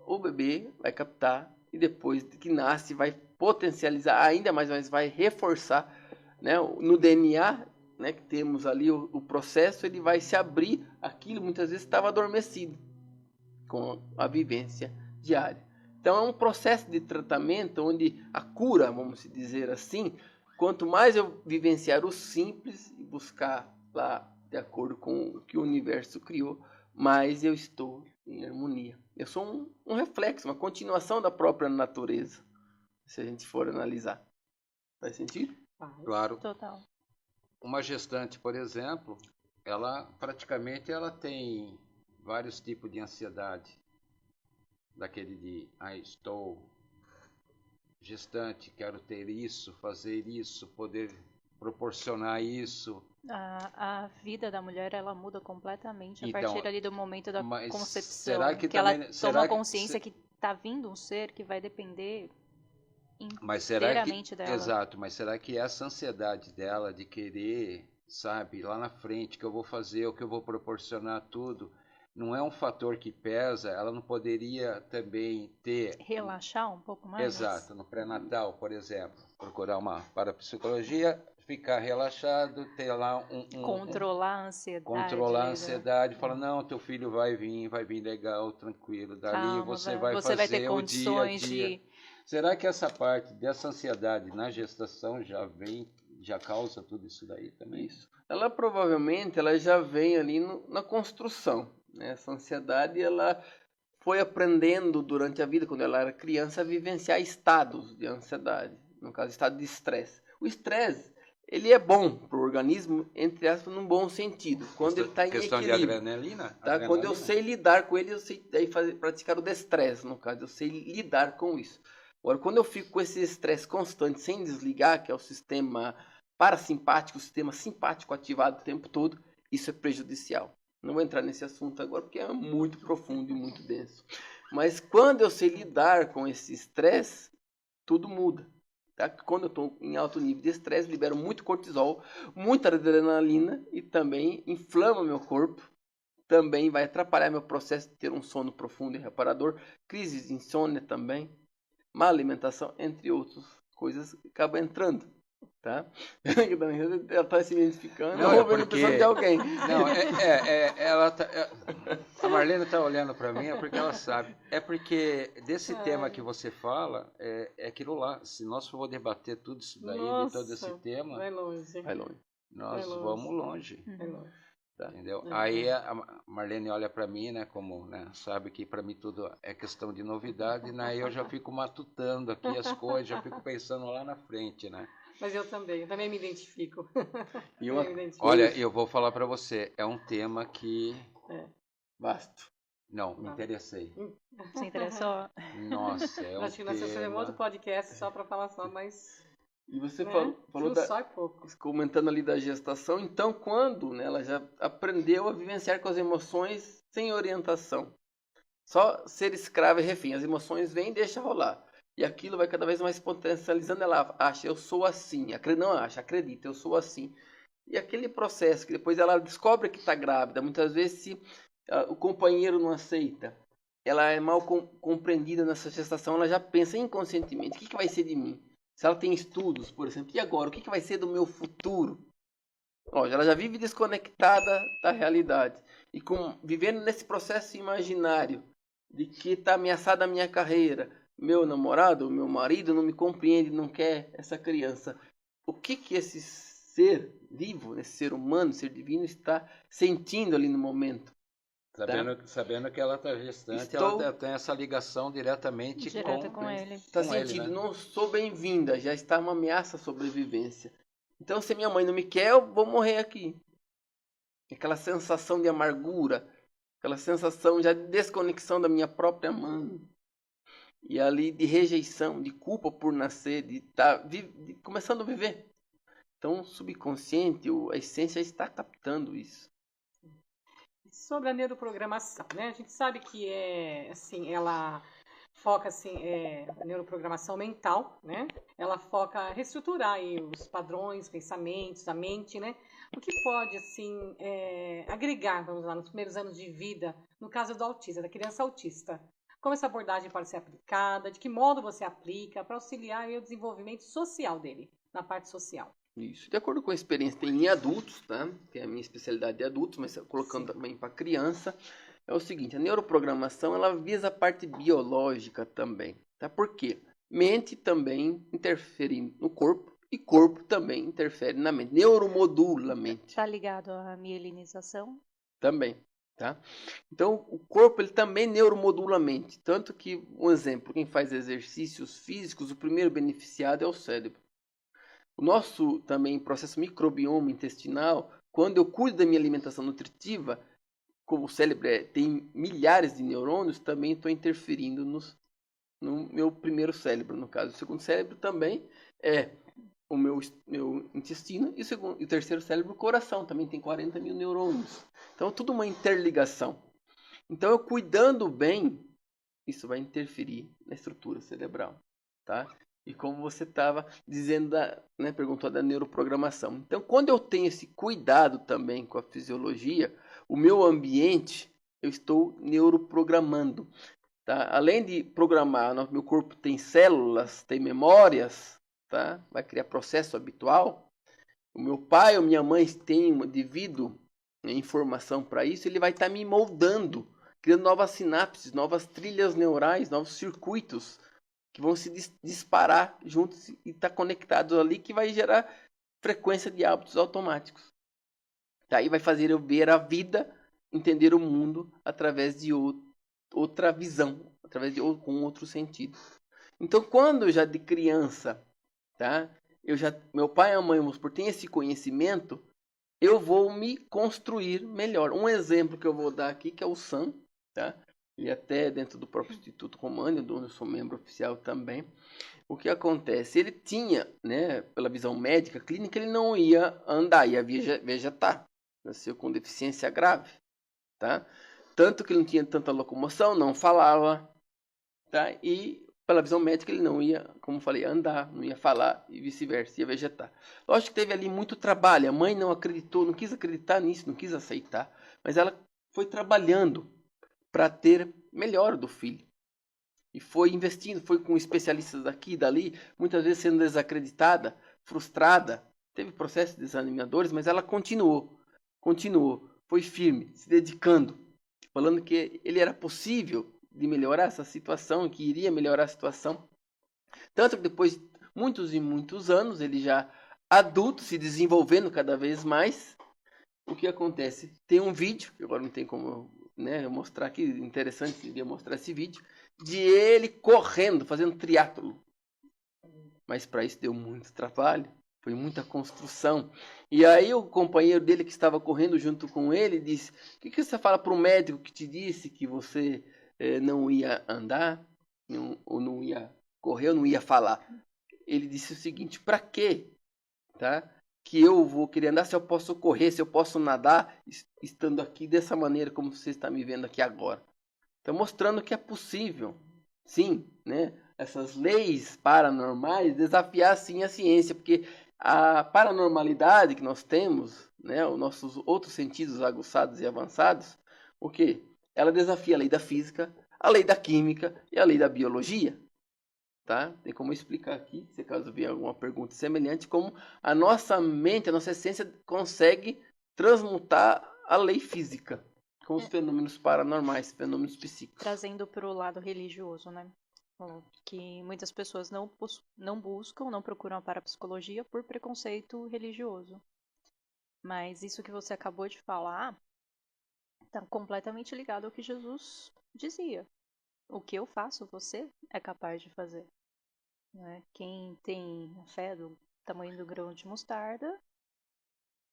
O bebê vai captar e depois que nasce vai potencializar ainda mais, mas vai reforçar, né, no DNA, né, que temos ali o processo, ele vai se abrir, aquilo muitas vezes estava adormecido com a vivência diária. Então é um processo de tratamento onde a cura, vamos dizer assim, quanto mais eu vivenciar o simples e buscar lá de acordo com o que o universo criou, mais eu estou em harmonia. Eu sou um reflexo, uma continuação da própria natureza, se a gente for analisar. Faz sentido? Claro. Total. Uma gestante, por exemplo, ela praticamente tem vários tipos de ansiedade. Daquele de, estou gestante, quero ter isso, fazer isso, poder proporcionar isso. A vida da mulher, ela muda completamente a Então, partir ali do momento da mas concepção. será que ela também- toma será que- consciência que tá vindo um ser que vai depender Mas será que, inteiramente dela. exato, mas será que essa ansiedade dela de querer, sabe, lá na frente, que eu vou fazer, o que eu vou proporcionar, tudo, não é um fator que pesa? Ela não poderia também ter, Relaxar um pouco mais? exato, no pré-natal, por exemplo, procurar uma parapsicologia, ficar relaxado, ter lá Controlar a ansiedade. controlar a ansiedade, falar, não, teu filho vai vir legal, tranquilo, dali Calma, você vai você vai ter fazer o dia a condições dia. de... Será que essa parte dessa ansiedade na gestação já causa tudo isso daí também? Isso. Ela provavelmente ela já vem ali na construção, né? Essa ansiedade ela foi aprendendo durante a vida, quando ela era criança, a vivenciar estados de ansiedade, no caso, estado de estresse. O estresse, ele é bom para o organismo, entre aspas, num bom sentido, quando ele está em questão equilíbrio. De adrenalina? Tá? Quando eu sei lidar com ele, eu sei daí praticar o destresse, no caso, eu sei lidar com isso. Agora, quando eu fico com esse estresse constante, sem desligar, que é o sistema parasimpático, o sistema simpático ativado o tempo todo, isso é prejudicial. Não vou entrar nesse assunto agora, porque é muito profundo e muito denso. Mas quando eu sei lidar com esse estresse, tudo muda. Tá? Quando eu estou em alto nível de estresse, libero muito cortisol, muita adrenalina e também inflama meu corpo. Também vai atrapalhar meu processo de ter um sono profundo e reparador, crises de insônia também, má alimentação, entre outras coisas, acaba entrando. Tá? Ela está se identificando. Não, Ou vendo pensando de alguém. Não, a Marlene está olhando para mim, é porque ela sabe. É porque desse tema que você fala, é aquilo lá. Se nós for debater tudo isso daí, de todo esse tema, vai longe. Vai longe. Nós vamos longe. Vai longe. Tá. Entendeu? Aí a Marlene olha para mim, né, como, né, sabe que para mim tudo é questão de novidade, né, eu já fico matutando aqui as coisas, já fico pensando lá na frente, né. Mas eu também me identifico. E olha, eu vou falar para você, é um tema que... Vasto. Não, me interessei. Se interessou? Nossa, é um Acho que nós temos outro podcast só para falar só, mas... E você né? falou Só é pouco. comentando ali da gestação, então quando, né, ela já aprendeu a vivenciar com as emoções sem orientação. Só ser escrava e refém. As emoções vêm e deixa rolar. E aquilo vai cada vez mais potencializando. Ela acha, eu sou assim. Não acha, acredita, eu sou assim. E aquele processo que depois ela descobre que está grávida. Muitas vezes se o companheiro não aceita, ela é mal compreendida nessa gestação, ela já pensa inconscientemente, o que vai ser de mim? Se ela tem estudos, por exemplo, e agora? O que vai ser do meu futuro? Ela já vive desconectada da realidade. E vivendo nesse processo imaginário de que está ameaçada a minha carreira. Meu namorado, meu marido não me compreende, não quer essa criança. O que esse ser vivo, esse ser humano, ser divino, está sentindo ali no momento? Sabendo que ela está gestante, ela tem essa ligação diretamente com ele. Está sentindo, né? Não sou bem-vinda, já está uma ameaça à sobrevivência. Então, se minha mãe não me quer, eu vou morrer aqui. Aquela sensação de amargura, aquela sensação já de desconexão da minha própria mãe. E ali de rejeição, de culpa por nascer, de estar começando a viver. Então, o subconsciente, a essência está captando isso. Sobre a neuroprogramação, né? A gente sabe que ela foca a neuroprogramação mental, né? Ela foca reestruturar aí os padrões, pensamentos, a mente, né? O que pode agregar, vamos lá, nos primeiros anos de vida, no caso do autista, da criança autista. Como essa abordagem pode ser aplicada, de que modo você aplica para auxiliar aí o desenvolvimento social dele, na parte social. Isso. De acordo com a experiência tem em adultos, tá? Que é a minha especialidade de adultos, mas colocando também para criança, é o seguinte, a neuroprogramação ela visa a parte biológica também, tá? Por quê? Mente também interfere no corpo e corpo também interfere na mente, neuromodula a mente. Está ligado à mielinização? Também, tá? Então, o corpo ele também neuromodula a mente, tanto que, um exemplo, quem faz exercícios físicos, o primeiro beneficiado é o cérebro. O nosso também processo microbioma intestinal, quando eu cuido da minha alimentação nutritiva, como o cérebro tem milhares de neurônios, também estou interferindo no meu primeiro cérebro, no caso. O segundo cérebro também é o meu intestino, e o terceiro cérebro, o coração, também tem 40 mil neurônios. Então, é tudo uma interligação. Então, eu cuidando bem, isso vai interferir na estrutura cerebral, tá? E como você estava dizendo, perguntou da neuroprogramação. Então, quando eu tenho esse cuidado também com a fisiologia, o meu ambiente, eu estou neuroprogramando. Tá? Além de programar, meu corpo tem células, tem memórias, tá? Vai criar processo habitual. O meu pai ou minha mãe tem devido informação para isso, ele vai estar me moldando, criando novas sinapses, novas trilhas neurais, novos circuitos que vão se disparar juntos e estar conectados ali, que vai gerar frequência de hábitos automáticos. Daí vai fazer eu ver a vida, entender o mundo através de outra visão, com outro sentido. Então, quando já de criança, tá? Meu pai e a mãe, por ter esse conhecimento, eu vou me construir melhor. Um exemplo que eu vou dar aqui, que é o Sam, tá? E até dentro do próprio Instituto Romani, onde eu sou membro oficial também. O que acontece? Ele tinha, pela visão médica, clínica, ele não ia andar, ia vegetar. Nasceu com deficiência grave, tá? Tanto que ele não tinha tanta locomoção, não falava, tá? E pela visão médica ele não ia, como falei, andar, não ia falar e vice-versa, ia vegetar. Lógico que teve ali muito trabalho, a mãe não acreditou, não quis acreditar nisso, não quis aceitar, mas ela foi trabalhando para ter melhor do filho. E foi investindo, foi com especialistas daqui e dali, muitas vezes sendo desacreditada, frustrada, teve processos desanimadores, mas ela continuou, foi firme, se dedicando, falando que ele era possível de melhorar essa situação, que iria melhorar a situação. Tanto que depois de muitos e muitos anos, ele já adulto, se desenvolvendo cada vez mais, o que acontece? Tem um vídeo, que agora não tem como eu mostrar aqui, interessante seria mostrar esse vídeo, de ele correndo, fazendo triatlo. Mas para isso deu muito trabalho, foi muita construção. E aí o companheiro dele que estava correndo junto com ele disse: o que você fala para o médico que te disse que você não ia andar, ou não ia correr, ou não ia falar? Ele disse o seguinte: para quê? Tá? Que eu vou querer andar se eu posso correr, se eu posso nadar, estando aqui dessa maneira como você está me vendo aqui agora. Então, mostrando que é possível, sim, essas leis paranormais, desafiar sim a ciência, porque a paranormalidade que nós temos, os nossos outros sentidos aguçados e avançados, o quê? Ela desafia a lei da física, a lei da química e a lei da biologia. Tá? Tem como explicar aqui, se caso vier alguma pergunta semelhante, como a nossa mente, a nossa essência consegue transmutar a lei física com os fenômenos paranormais, fenômenos psíquicos. Trazendo para o lado religioso, que muitas pessoas não buscam, não procuram a parapsicologia por preconceito religioso. Mas isso que você acabou de falar está completamente ligado ao que Jesus dizia. O que eu faço, você é capaz de fazer. Quem tem a fé do tamanho do grão de mostarda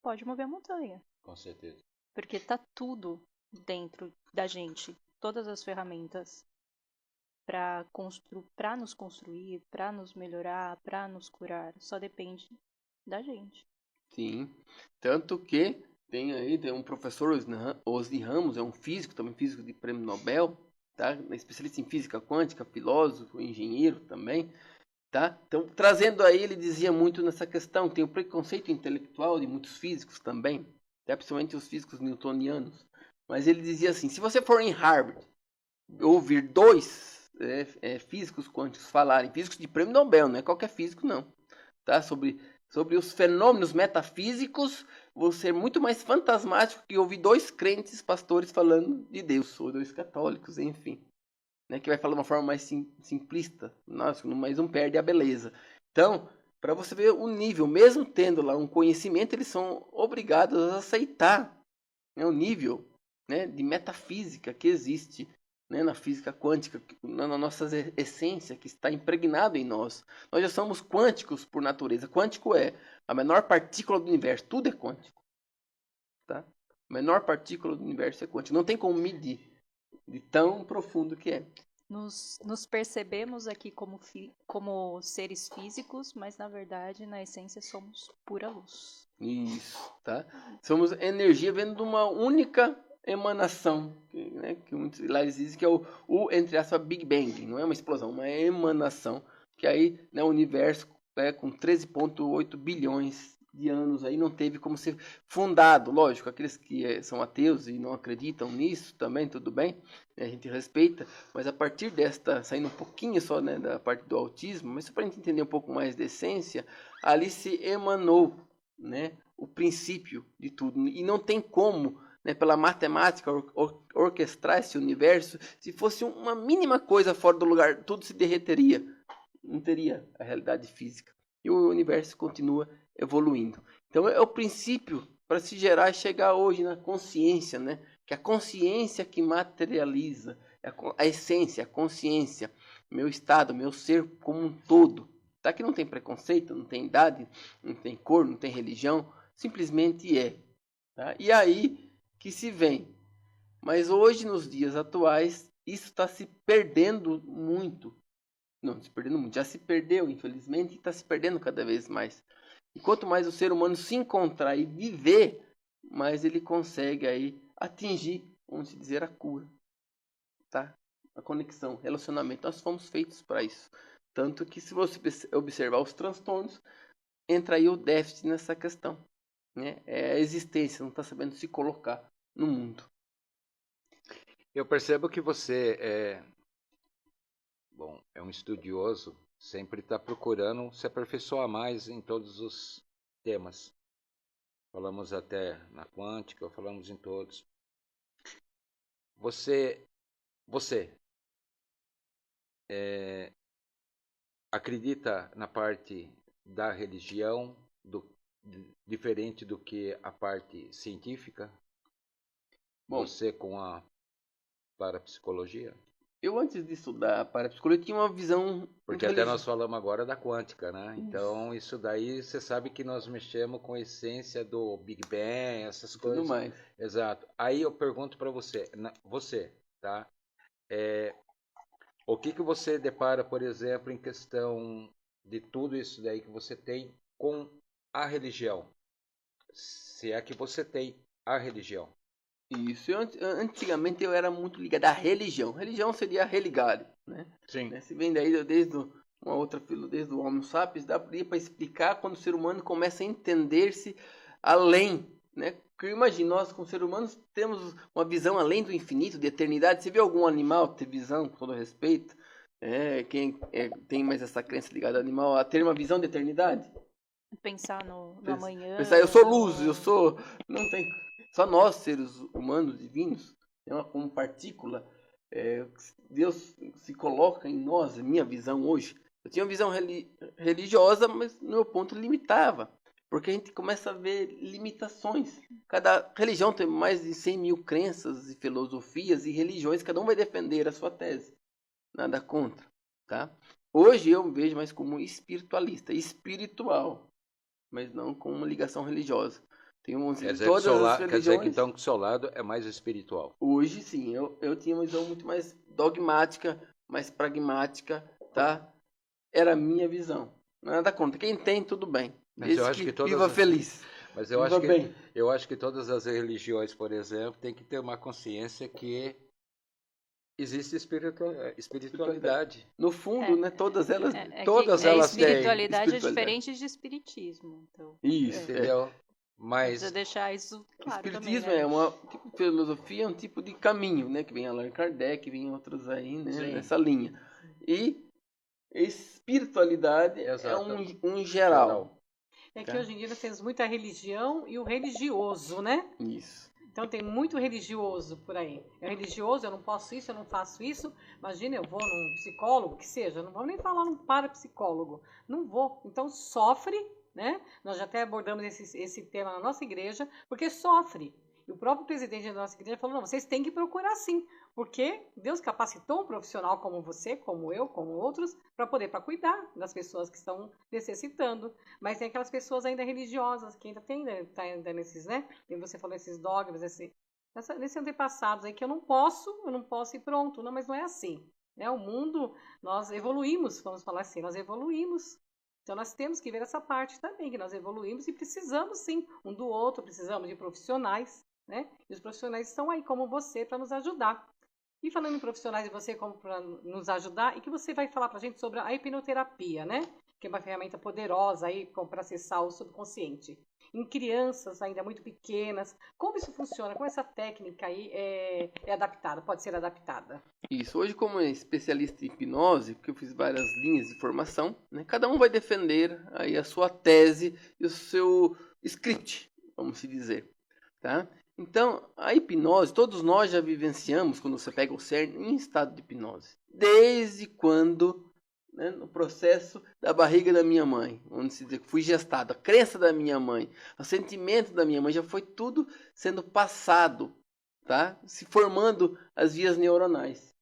pode mover a montanha. Com certeza. Porque está tudo dentro da gente. Todas as ferramentas para nos construir, para nos melhorar, para nos curar. Só depende da gente. Sim. Tanto que tem um professor, Ozzy Ramos, é um físico, também físico de prêmio Nobel, tá? Especialista em física quântica, filósofo, engenheiro também, tá? Então, trazendo aí, ele dizia muito nessa questão, tem o preconceito intelectual de muitos físicos também, tá? Principalmente os físicos newtonianos, mas ele dizia assim: se você for em Harvard ouvir dois físicos quânticos falarem, físicos de prêmio Nobel, não é qualquer físico não, tá? Sobre os fenômenos metafísicos, vou ser muito mais fantasmático que ouvir dois crentes pastores falando de Deus, ou dois católicos, enfim. Que vai falar de uma forma mais simplista. Nossa, mas não perde a beleza. Então, para você ver o nível, mesmo tendo lá um conhecimento, eles são obrigados a aceitar o nível de metafísica que existe na física quântica, na nossa essência, que está impregnado em nós. Nós já somos quânticos por natureza. Quântico é a menor partícula do universo. Tudo é quântico. Tá? A menor partícula do universo é quântico. Não tem como medir de tão profundo que é. nos percebemos aqui como seres físicos, mas na verdade, na essência, somos pura luz. Isso, tá? Somos energia vindo de uma única emanação, que muitos lá eles dizem que é entre aspas, Big Bang, não é uma explosão, uma emanação, que aí, né, o universo, com 13,8 bilhões de anos aí não teve como ser fundado. Lógico, aqueles que são ateus e não acreditam nisso também, tudo bem, a gente respeita, mas a partir desta, saindo um pouquinho só, né, da parte do autismo, mas só para a gente entender um pouco mais da essência, ali se emanou, né, o princípio de tudo, e não tem como, né, pela matemática orquestrar esse universo. Se fosse uma mínima coisa fora do lugar, tudo se derreteria, não teria a realidade física, e o universo continua evoluindo. Então é o princípio para se gerar e chegar hoje na consciência, né? Que é a consciência que materializa, a essência, a consciência, meu estado, meu ser como um todo. Tá? Que não tem preconceito, não tem idade, não tem cor, não tem religião, simplesmente é. Tá? E aí que se vem. Mas hoje, nos dias atuais, isso está se perdendo muito. Não, se perdendo muito, já se perdeu, infelizmente, e está se perdendo cada vez mais. E quanto mais o ser humano se encontrar e viver, mais ele consegue aí atingir, vamos dizer, a cura, tá? A conexão, relacionamento. Nós fomos feitos para isso. Tanto que, se você observar os transtornos, entra aí o déficit nessa questão, né? É a existência, não está sabendo se colocar no mundo. Eu percebo que você é um estudioso, sempre está procurando se aperfeiçoar mais em todos os temas. Falamos até na quântica, falamos em todos. Você acredita na parte da religião diferente do que a parte científica? Bom, Você com a parapsicologia? Eu, antes de estudar a parapsicologia, tinha uma visão... Porque até nós falamos agora da quântica, né? Então, isso daí, você sabe que nós mexemos com a essência do Big Bang, essas coisas. Tudo mais. Exato. Aí eu pergunto para você, tá? O que você depara, por exemplo, em questão de tudo isso daí que você tem com a religião? Se é que você tem a religião. Isso. Antigamente eu era muito ligado à religião. Religião seria religare, né? Sim. Se vem daí desde uma outra desde o Homo sapiens, dá para explicar quando o ser humano começa a entender-se além, né? Porque imagina, nós como seres humanos temos uma visão além do infinito, de eternidade. Você vê algum animal ter visão, com todo respeito? Quem tem mais essa crença ligada ao animal, a ter uma visão de eternidade? Pensar no amanhã. Pensar, eu sou luz, não tem... Só nós, seres humanos divinos, como partícula, Deus se coloca em nós, minha visão hoje. Eu tinha uma visão religiosa, mas no meu ponto limitava. Porque a gente começa a ver limitações. Cada religião tem mais de 100 mil crenças e filosofias e religiões, cada um vai defender a sua tese. Nada contra, tá? Hoje eu vejo mais como espiritualista, espiritual, mas não com uma ligação religiosa. Tem quer dizer que então que o seu lado é mais espiritual. Hoje sim, eu tinha uma visão muito mais dogmática, mais pragmática, tá? Era a minha visão. Nada contra. Quem tem, tudo bem. Mas eu acho que viva feliz. Mas eu acho que todas as religiões, por exemplo, tem que ter uma consciência que existe espiritualidade. No fundo, né? Todas elas têm. Espiritualidade é diferente de espiritismo. Então, entendeu? Mas precisa deixar isso claro. Espiritismo também, né? é uma tipo de filosofia, um tipo de caminho, né? Que vem Allan Kardec, vem outros aí, né? Nessa linha. E espiritualidade é um geral. É que hoje em dia nós temos muita religião e o religioso, né? Isso. Então tem muito religioso por aí. É religioso, eu não posso isso, eu não faço isso. Imagina, eu vou num psicólogo, que seja, não vamos nem falar num parapsicólogo. Não vou. Então sofre, né? Nós já até abordamos esse tema na nossa igreja, porque sofre. E o próprio presidente da nossa igreja falou, não, vocês têm que procurar sim, porque Deus capacitou um profissional como você, como eu, como outros, para cuidar das pessoas que estão necessitando. Mas tem aquelas pessoas ainda religiosas, que ainda tem, tá ainda nesses, né? E você falou esses dogmas, nesses antepassados aí, que eu não posso e pronto. Não, mas não é assim. né? O mundo, nós evoluímos, vamos falar assim, nós evoluímos. Então, nós temos que ver essa parte também, que nós evoluímos e precisamos, sim, um do outro, precisamos de profissionais, né? E os profissionais estão aí, como você, para nos ajudar. E falando em profissionais e você como para nos ajudar, e que você vai falar para a gente sobre a hipnoterapia, né? Que é uma ferramenta poderosa aí para acessar o subconsciente. Em crianças ainda muito pequenas, como isso funciona? Como essa técnica aí é adaptada, pode ser adaptada? Isso. Hoje, como especialista em hipnose, porque eu fiz várias linhas de formação, né? Cada um vai defender aí a sua tese e o seu script, vamos se dizer, tá? Então, a hipnose, todos nós já vivenciamos, quando você pega o CERN, em estado de hipnose. Desde quando, né, no processo da barriga da minha mãe, onde se diz que fui gestado, a crença da minha mãe, o sentimento da minha mãe, já foi tudo sendo passado, tá? Se formando as vias neuronais.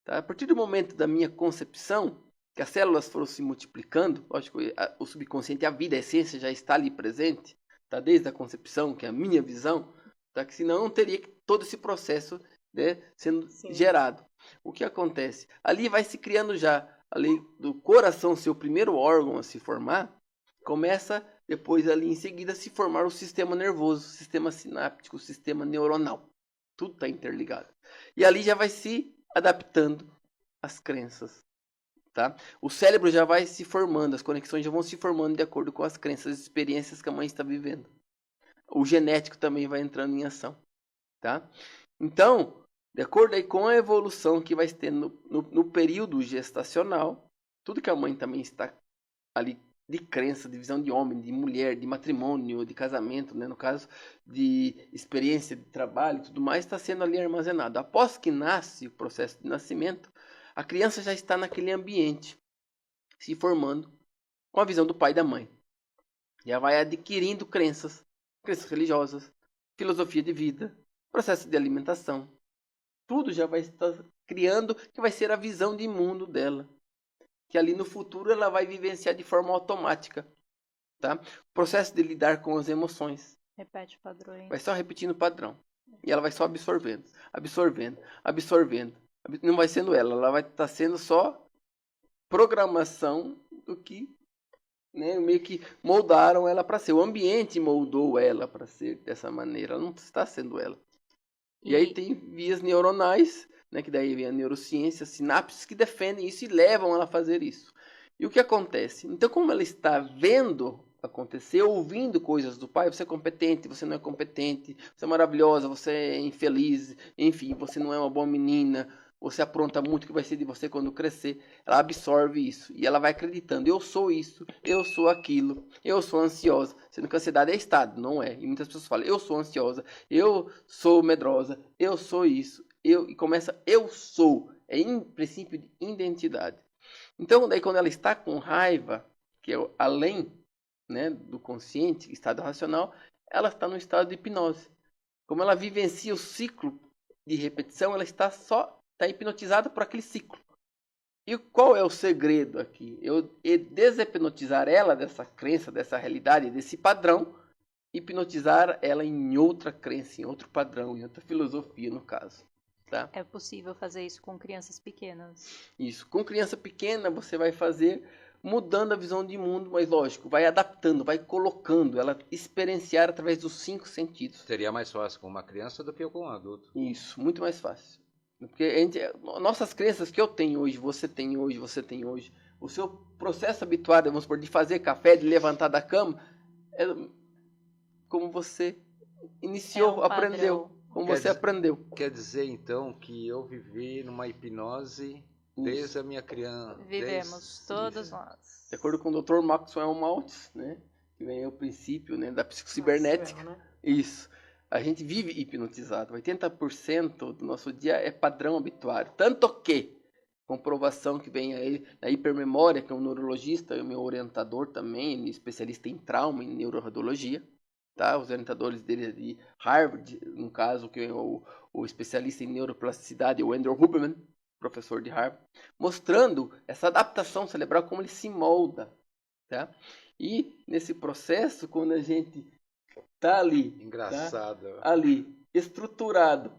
Tá? A partir do momento da minha concepção, que as células foram se multiplicando, lógico, o subconsciente, a vida, a essência já está ali presente, tá? Desde a concepção, que é a minha visão, tá? Que senão não teria todo esse processo, né, sendo gerado. O que acontece? Ali vai se criando já, ali do coração, seu primeiro órgão a se formar, começa depois ali em seguida a se formar o sistema nervoso, o sistema sináptico, o sistema neuronal. Tudo está interligado. E ali já vai se adaptando às crenças, tá? O cérebro já vai se formando, as conexões já vão se formando de acordo com as crenças, as experiências que a mãe está vivendo. O genético também vai entrando em ação, tá? Então, de acordo aí com a evolução que vai ter no período gestacional, tudo que a mãe também está ali de crença, de visão de homem, de mulher, de matrimônio, de casamento, né? No caso de experiência de trabalho e tudo mais, está sendo ali armazenado. Após que nasce o processo de nascimento, a criança já está naquele ambiente, se formando com a visão do pai e da mãe. Já vai adquirindo crenças religiosas, filosofia de vida, processo de alimentação. Tudo já vai estar criando que vai ser a visão de mundo dela, que ali no futuro ela vai vivenciar de forma automática, tá? O processo de lidar com as emoções. Repete padrões. Vai só repetindo o padrão. E ela vai só absorvendo, absorvendo, absorvendo. Não vai sendo ela vai estar sendo só programação do que, né, meio que moldaram ela para ser. O ambiente moldou ela para ser dessa maneira. Ela não está sendo ela. E aí tem vias neuronais, né, que daí vem a neurociência, sinapses que defendem isso e levam ela a fazer isso. E o que acontece? Então, como ela está vendo acontecer, ouvindo coisas do pai, você é competente, você não é competente, você é maravilhosa, você é infeliz, enfim, você não é uma boa menina, você apronta muito, que vai ser de você quando crescer. Ela absorve isso e ela vai acreditando, eu sou isso, eu sou aquilo, eu sou ansiosa, sendo que a ansiedade é estado, não é? E muitas pessoas falam, eu sou ansiosa, eu sou medrosa, eu sou isso, e começa, eu sou, é princípio de identidade. Então, daí quando ela está com raiva, que é além, né, do consciente, estado racional, ela está no estado de hipnose. Como ela vivencia o ciclo de repetição, ela está hipnotizada por aquele ciclo. E qual é o segredo aqui? Eu deshipnotizar ela dessa crença, dessa realidade, desse padrão, hipnotizar ela em outra crença, em outro padrão, em outra filosofia, no caso. Tá? É possível fazer isso com crianças pequenas? Isso. Com criança pequena, você vai fazer mudando a visão de mundo, mas lógico, vai adaptando, vai colocando, ela experienciar através dos 5 sentidos. Seria mais fácil com uma criança do que com um adulto. Isso, muito mais fácil. Porque nossas crenças que eu tenho hoje, você tem hoje, o seu processo habituado, vamos supor, de fazer café, de levantar da cama, é como você iniciou, aprendeu. Como você aprendeu. Quer dizer, então, que eu vivi numa hipnose desde a minha criança. Vivemos, todos nós. De acordo com o Dr. Maxwell Maltz, né, que vem o princípio, né, da psicocibernética. Maxwell, né? Isso. A gente vive hipnotizado. 80% do nosso dia é padrão habituário. Tanto que, comprovação que vem aí da hipermemória, que é um neurologista, é o meu orientador também, especialista em trauma, em neuroradiologia. Tá? Os orientadores dele de Harvard, no caso, que é o especialista em neuroplasticidade, o Andrew Huberman, professor de Harvard, mostrando essa adaptação cerebral, como ele se molda. Tá? E nesse processo, quando a gente está ali, engraçado, tá? Ali, estruturado,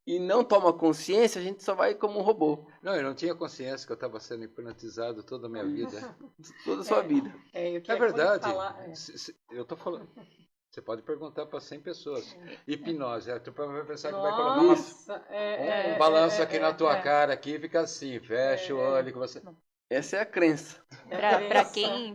e não toma consciência, a gente só vai como um robô. Não, eu não tinha consciência que eu estava sendo hipnotizado toda a minha vida. Toda a sua vida. Eu É queria verdade. falar- Eu estou falando. Você pode perguntar para 100 pessoas. Hipnose. A turma vai pensar que vai colocar Nossa, um balanço aqui na tua cara aqui e fica assim, fecha o olho que você. Essa é a crença.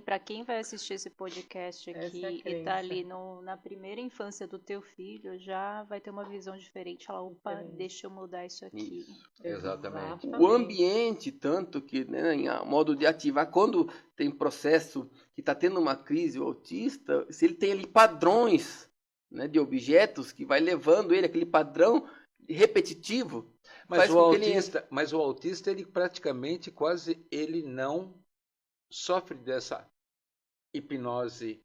Para quem vai assistir esse podcast Essa aqui é a e crença. tá ali na primeira infância do teu filho, já vai ter uma visão diferente. Fala, opa, Diferente. deixa eu mudar isso aqui. Isso. Exatamente. O ambiente, tanto que, né, em modo de ativar, quando tem processo que está tendo uma crise, o autista, se ele tem ali padrões, né, de objetos que vai levando ele, aquele padrão repetitivo, faz com que ele Mas o autista, ele praticamente quase ele não sofre dessa hipnose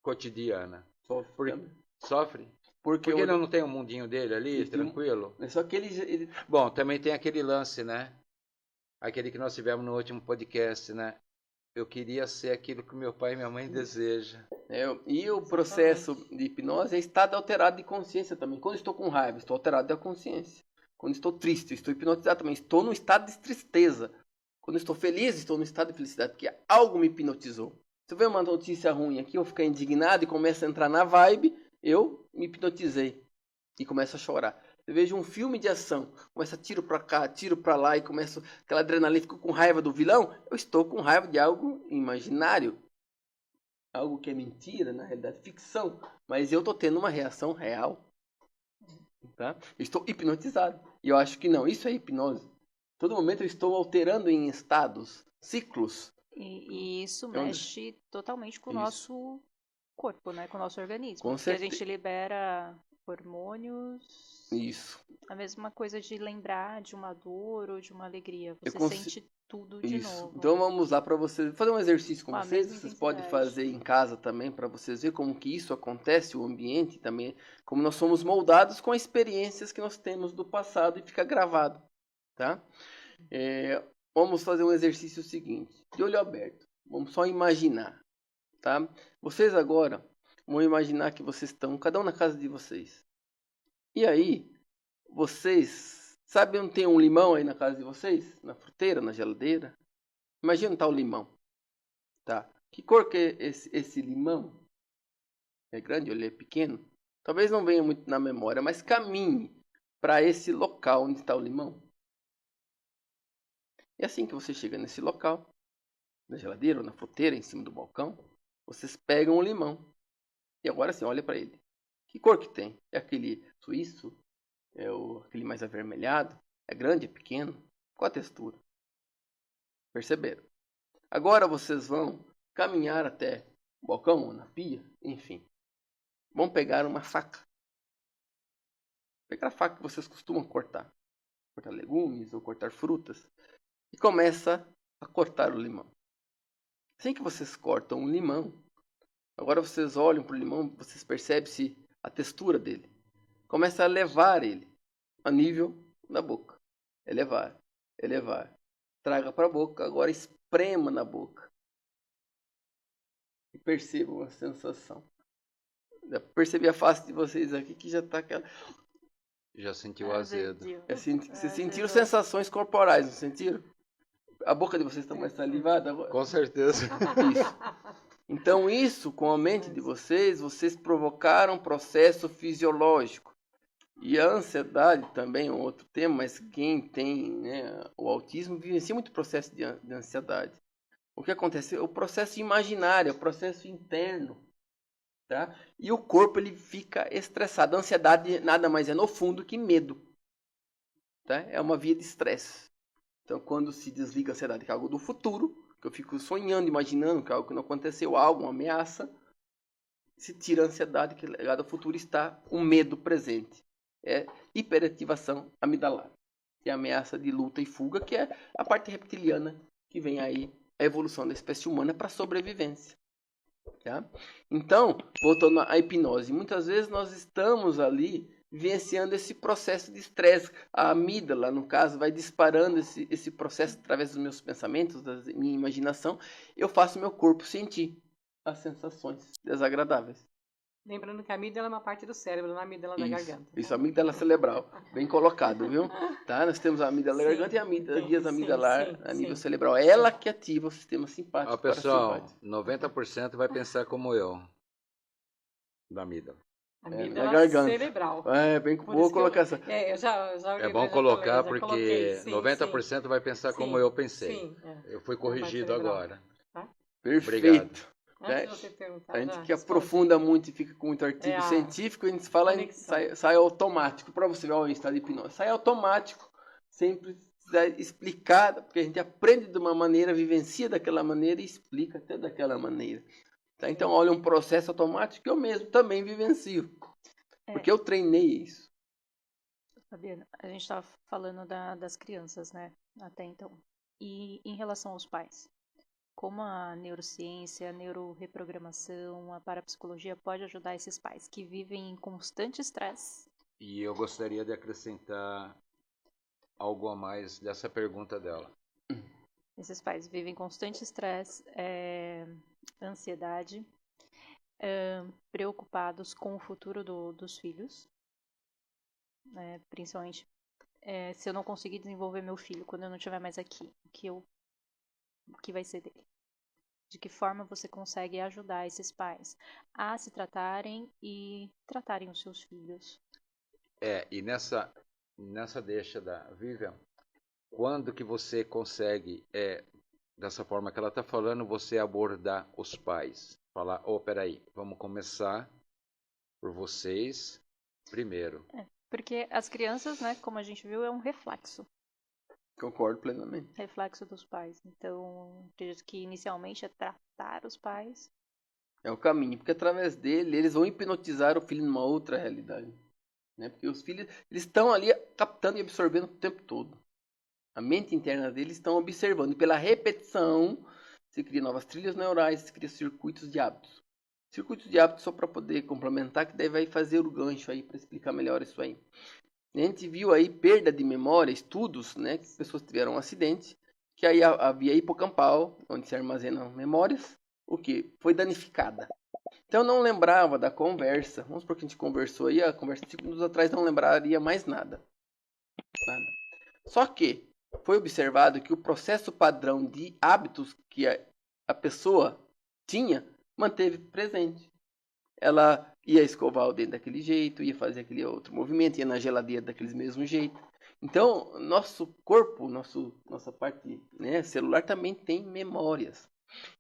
cotidiana. Sofre? Porque ele não tem um mundinho dele ali, tranquilo? É só que ele... Bom, também tem aquele lance, né? Aquele que nós tivemos no último podcast, né? Eu queria ser aquilo que meu pai e minha mãe desejam. E o processo de hipnose é estado alterado de consciência também. Quando estou com raiva, estou alterado da consciência. Quando estou triste, estou hipnotizado também. Estou num estado de tristeza. Quando estou feliz, estou no estado de felicidade, porque algo me hipnotizou. Se eu ver uma notícia ruim aqui, eu ficar indignado e começo a entrar na vibe, eu me hipnotizei e começo a chorar. Eu vejo um filme de ação, começa tiro pra cá, tiro pra lá e começo aquela adrenalina, fico com raiva do vilão, eu estou com raiva de algo imaginário. Algo que é mentira, na realidade, ficção. Mas eu estou tendo uma reação real. Tá? Eu estou hipnotizado. E eu acho que não, isso é hipnose. Todo momento eu estou alterando em estados, ciclos. E isso mexe totalmente com o nosso corpo, né? Com o nosso organismo. Com porque a gente libera hormônios. Isso. A mesma coisa de lembrar de uma dor ou de uma alegria. Você sente tudo de novo. Então vamos lá para vocês fazer um exercício com vocês. Vocês intensidade. podem fazer em casa também para vocês verem como que isso acontece, o ambiente também, como nós somos moldados com experiências que nós temos do passado e fica gravado, tá? Vamos fazer um exercício seguinte, de olho aberto. Vamos só imaginar, tá? Vocês agora vão imaginar que vocês estão, cada um na casa de vocês. E aí, vocês, sabe onde tem um limão aí na casa de vocês? Na fruteira, na geladeira? Imagina onde está o limão. Tá? Que cor que é esse limão? É grande ou ele é pequeno? Talvez não venha muito na memória, mas caminhe para esse local onde está o limão. E assim que você chega nesse local, na geladeira ou na fruteira, em cima do balcão, vocês pegam o limão. E agora sim, olha para ele. Que cor que tem? É aquele suíço? É aquele mais avermelhado? É grande? É pequeno? Qual a textura? Perceberam? Agora vocês vão caminhar até o balcão ou na pia, enfim. Vão pegar uma faca. Pegar a faca que vocês costumam cortar. Cortar legumes ou cortar frutas. E começa a cortar o limão. Assim que vocês cortam o limão, agora vocês olham para o limão, vocês percebem a textura dele. Começa a levar ele a nível da boca. Elevar, elevar. Traga para a boca, agora esprema na boca. E percebam a sensação. Já percebi a face de vocês aqui que já está aquela... Já sentiu azedo. Vocês sentiram sensações corporais, não sentiram? A boca de vocês está mais salivada agora? Com certeza. Isso. Então isso, com a mente de vocês provocaram um processo fisiológico. E a ansiedade também é um outro tema, mas quem tem, né, o autismo vivencia muito processo de ansiedade. O que acontece? O processo imaginário, o processo interno. Tá? E o corpo ele fica estressado. A ansiedade nada mais é no fundo que medo. Tá? É uma via de estresse. Então quando se desliga a ansiedade, que é algo do futuro, que eu fico sonhando, imaginando que é algo que não aconteceu, algo, uma ameaça, se tira a ansiedade, que ligado ao futuro está o medo presente. É hiperativação amidalar, que é a ameaça de luta e fuga, que é a parte reptiliana que vem aí a evolução da espécie humana para a sobrevivência. Tá? Então, voltando à hipnose, muitas vezes nós estamos ali vivenciando esse processo de estresse. A amígdala, no caso, vai disparando esse processo através dos meus pensamentos, da minha imaginação. Eu faço meu corpo sentir as sensações desagradáveis. Lembrando que a amígdala é uma parte do cérebro, não a amígdala da garganta. Isso, amígdala cerebral. Bem colocado, viu? Tá? Nós temos a amígdala da garganta e a amígdala amigdalar a nível cerebral. É ela que ativa o sistema simpático. Ó, pessoal, 90% vai pensar como eu. Da amígdala. Amígdala garganta. cerebral. Bem boa colocação. Eu já É bom colocar porque coloquei, 90% vai pensar como eu pensei. Sim, Eu fui corrigido agora. Tá? Perfeito. Obrigado. Antes de você perguntar, a gente que aprofunda muito e fica com muito artigo científico, a gente fala, sai automático. Para você ver o estado de hipnose. Sai automático, sem precisar explicar, porque a gente aprende de uma maneira, vivencia daquela maneira e explica até daquela maneira. Tá? Então, olha, um processo automático que eu mesmo também vivencio. Porque eu treinei isso. Fabiana, a gente estava falando das crianças, né? Até então. E em relação aos pais? Como a neurociência, a neuroreprogramação, a parapsicologia pode ajudar esses pais que vivem em constante estresse? E eu gostaria de acrescentar algo a mais dessa pergunta dela. Esses pais vivem em constante estresse, ansiedade, preocupados com o futuro dos filhos, principalmente se eu não conseguir desenvolver meu filho quando eu não estiver mais aqui, o que vai ser dele? De que forma você consegue ajudar esses pais a se tratarem e tratarem os seus filhos? E nessa deixa da Vivian, quando que você consegue, dessa forma que ela está falando, você abordar os pais? Falar, peraí, vamos começar por vocês primeiro. Porque as crianças, né, como a gente viu, é um reflexo. Concordo plenamente. Reflexo dos pais. Então, acredito que inicialmente é tratar os pais. É o caminho, porque através dele, eles vão hipnotizar o filho numa outra realidade. Né? Porque os filhos, eles estão ali captando e absorvendo o tempo todo. A mente interna deles estão observando. E pela repetição, se cria novas trilhas neurais, se cria circuitos de hábitos. Circuitos de hábitos, só para poder complementar, que daí vai fazer o gancho aí para explicar melhor isso aí. A gente viu aí perda de memória, estudos, né, que pessoas tiveram um acidente, que aí havia hipocampal, onde se armazenam memórias, o que? Foi danificada. Então não lembrava da conversa. Vamos supor que a gente conversou aí, a conversa de 5 minutos atrás não lembraria mais nada. Só que foi observado que o processo padrão de hábitos que a pessoa tinha, manteve presente. Ela ia escovar o dente daquele jeito, ia fazer aquele outro movimento, ia na geladeira daquele mesmo jeito. Então, nosso corpo, nossa parte, né, celular também tem memórias.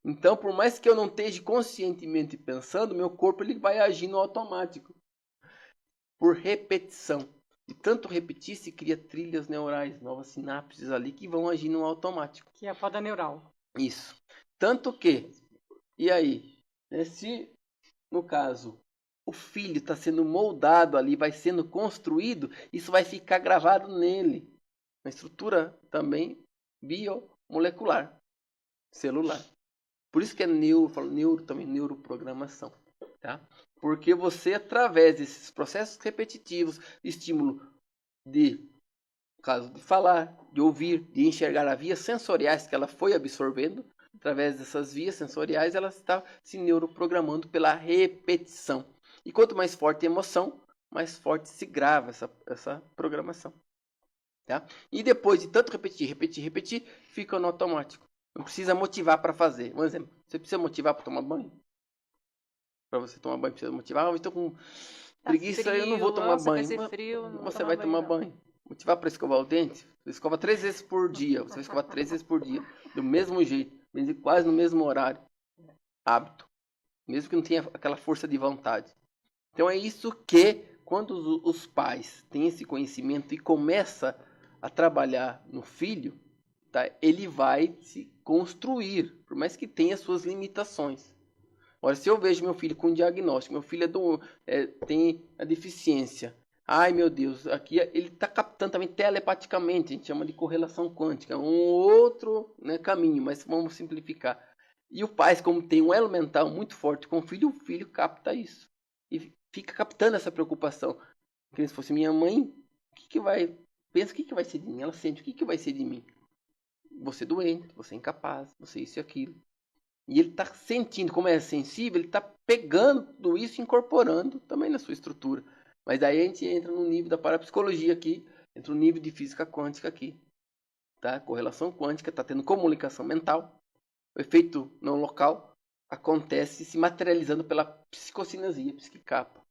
Então, por mais que eu não esteja conscientemente pensando, meu corpo ele vai agir no automático. Por repetição. De tanto repetir, se cria trilhas neurais, novas sinapses ali que vão agir no automático. Que é a poda neural. Isso. Tanto que, e aí, se no caso o filho está sendo moldado ali, vai sendo construído, isso vai ficar gravado nele. Uma estrutura também biomolecular, celular. Por isso que é neuroprogramação. Tá? Porque você, através desses processos repetitivos, estímulo de, no caso de falar, de ouvir, de enxergar as vias sensoriais que ela foi absorvendo, através dessas vias sensoriais, ela está se neuroprogramando pela repetição. E quanto mais forte a emoção, mais forte se grava essa programação. Tá? E depois de tanto repetir, fica no automático. Não precisa motivar para fazer. Um exemplo, você precisa motivar para tomar banho? Para você tomar banho, precisa motivar. Eu estou com preguiça, frio, eu não vou tomar banho. Vai ser frio, você vai tomar banho. Motivar para escovar o dente? Você escova 3 vezes por dia. Você vai escovar 3 vezes por dia. Do mesmo jeito. Quase no mesmo horário. Hábito. Mesmo que não tenha aquela força de vontade. Então é isso que, quando os pais têm esse conhecimento e começa a trabalhar no filho, tá, ele vai se construir, por mais que tenha suas limitações. Agora, se eu vejo meu filho com diagnóstico, meu filho tem a deficiência. Ai, meu Deus, aqui ele está captando também telepaticamente, a gente chama de correlação quântica. Um outro, né, caminho, mas vamos simplificar. E o pai, como tem um elo mental muito forte com o filho capta isso. E fica captando essa preocupação. Porque se fosse minha mãe, pensa o que vai ser de mim? Ela sente o que vai ser de mim? Você doente, você incapaz, você isso e aquilo. E ele está sentindo, como é sensível, ele está pegando tudo isso e incorporando também na sua estrutura. Mas daí a gente entra no nível da parapsicologia aqui, entra no nível de física quântica aqui. Tá? Correlação quântica, está tendo comunicação mental. O efeito não local acontece se materializando pela psicocinesia, psicicapa.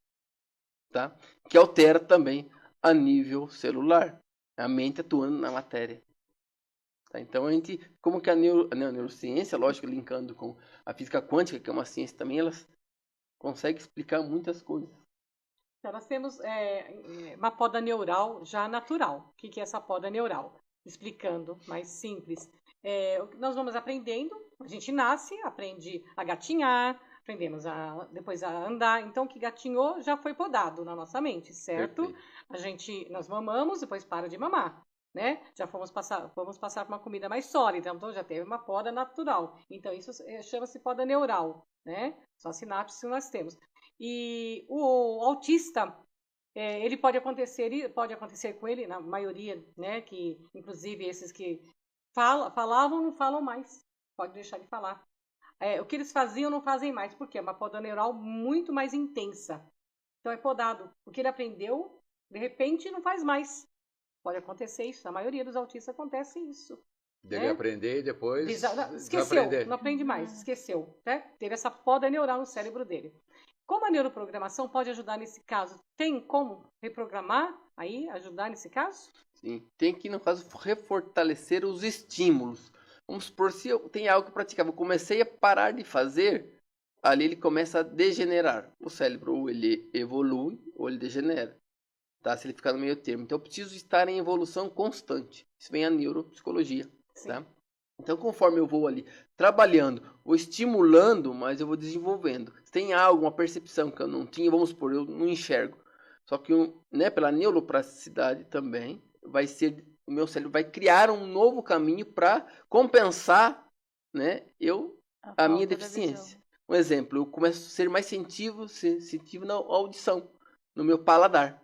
Tá? Que altera também a nível celular. A mente atuando na matéria. Tá? Então, como que a neurociência, lógico, linkando com a física quântica, que é uma ciência também, elas conseguem explicar muitas coisas. Então, nós temos uma poda neural já natural. O que é essa poda neural? Explicando mais simples. Nós vamos aprendendo, a gente nasce, aprende a gatinhar, aprendemos depois a andar. Então, o que gatinhou já foi podado na nossa mente, certo? Nós mamamos, depois para de mamar. Né? Já vamos passar por uma comida mais sólida, então já teve uma poda natural. Então, isso chama-se poda neural, né? São as sinapses que nós temos. E o autista, ele pode acontecer com ele, na maioria, né? Que, inclusive, esses que falavam não falam mais. Pode deixar de falar. O que eles faziam não fazem mais. Por quê? É uma poda neural muito mais intensa. Então, é podado. O que ele aprendeu, de repente, não faz mais. Pode acontecer isso. Na maioria dos autistas acontece isso. Deve aprender e depois esqueceu, não aprende mais, esqueceu. Né? Teve essa poda neural no cérebro dele. Como a neuroprogramação pode ajudar nesse caso? Tem como reprogramar aí, ajudar nesse caso? Sim, tem que, no caso, refortalecer os estímulos. Vamos supor, se eu tenho algo que eu praticava, eu comecei a parar de fazer, ali ele começa a degenerar. O cérebro, ou ele evolui, ou ele degenera. Tá? Se ele ficar no meio termo. Então, eu preciso estar em evolução constante. Isso vem a neuropsicologia. Tá? Então, conforme eu vou ali trabalhando, vou estimulando, mas eu vou desenvolvendo. Se tem algo, uma percepção que eu não tinha, vamos supor, eu não enxergo. Só que pela neuroplasticidade também, o meu cérebro vai criar um novo caminho para compensar, né, a minha deficiência. Um exemplo, eu começo a ser mais sensitivo na audição, no meu paladar.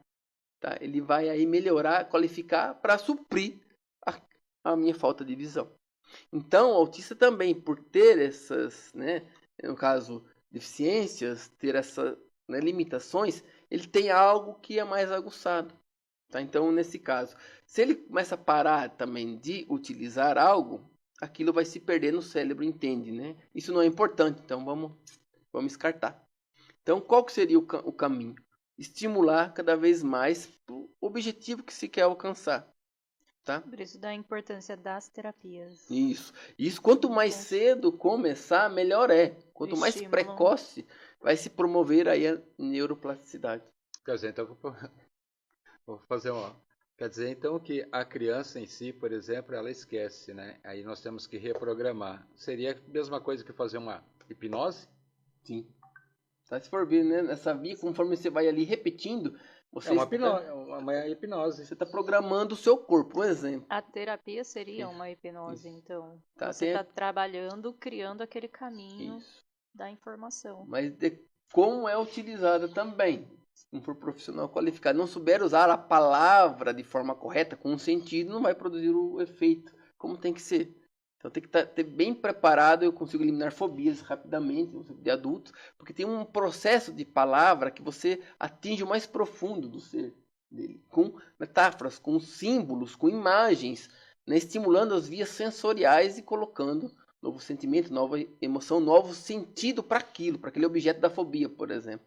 Tá? Ele vai aí melhorar, qualificar para suprir a minha falta de visão. Então, o autista também, por ter essas, né, no caso, deficiências, ter essas, né, limitações, ele tem algo que é mais aguçado. Tá? Então, nesse caso, se ele começa a parar também de utilizar algo, aquilo vai se perder no cérebro, entende? Né? Isso não é importante, então vamos descartar. Então, qual que seria o caminho? Estimular cada vez mais o objetivo que se quer alcançar. Tá? Por isso da importância das terapias. Isso quanto mais cedo começar, melhor é. Quanto mais precoce, vai se promover aí a neuroplasticidade. Quer dizer, então, vou fazer Quer dizer, então, que a criança em si, por exemplo, ela esquece, né? Aí nós temos que reprogramar. Seria a mesma coisa que fazer uma hipnose? Sim. Tá, se for ver, né? Nessa via, conforme você vai ali repetindo, você uma hipnose. Você está programando o seu corpo, um exemplo. A terapia seria uma hipnose, então. Tá, você está trabalhando, criando aquele caminho da informação. Mas como é utilizada também. Se não for profissional qualificado, não souber usar a palavra de forma correta, com um sentido, não vai produzir o efeito como tem que ser. Então tem que estar bem preparado. Eu consigo eliminar fobias rapidamente de adultos, porque tem um processo de palavra que você atinge o mais profundo do ser dele, com metáforas, com símbolos, com imagens, né, estimulando as vias sensoriais e colocando novo sentimento, nova emoção, novo sentido para aquele objeto da fobia, por exemplo.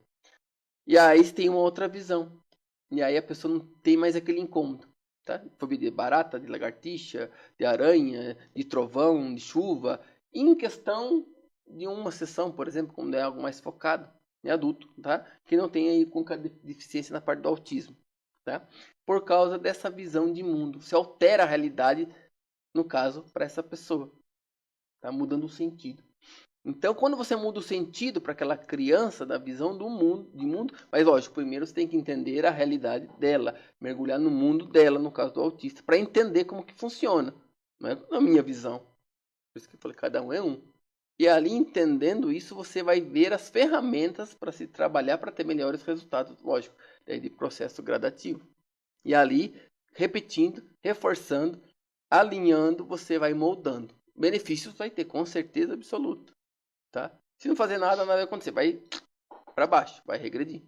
E aí tem uma outra visão. E aí a pessoa não tem mais aquele incômodo. Tá? Fobia de barata, de lagartixa, de aranha, de trovão, de chuva. Em questão de uma sessão, por exemplo, quando é algo mais focado em adulto, tá? Que não tem aí com deficiência na parte do autismo. Tá? Por causa dessa visão de mundo. Se altera a realidade, no caso, para essa pessoa. Tá mudando o sentido. Então, quando você muda o sentido para aquela criança da visão do mundo, mas lógico, primeiro você tem que entender a realidade dela, mergulhar no mundo dela, no caso do autista, para entender como que funciona, não é na minha visão. Por isso que eu falei, cada um é um. E ali, entendendo isso, você vai ver as ferramentas para se trabalhar para ter melhores resultados, lógico, de processo gradativo. E ali, repetindo, reforçando, alinhando, você vai moldando. Benefícios vai ter, com certeza absoluta. tá? Se não fazer nada, nada vai acontecer. Vai para baixo, vai regredir.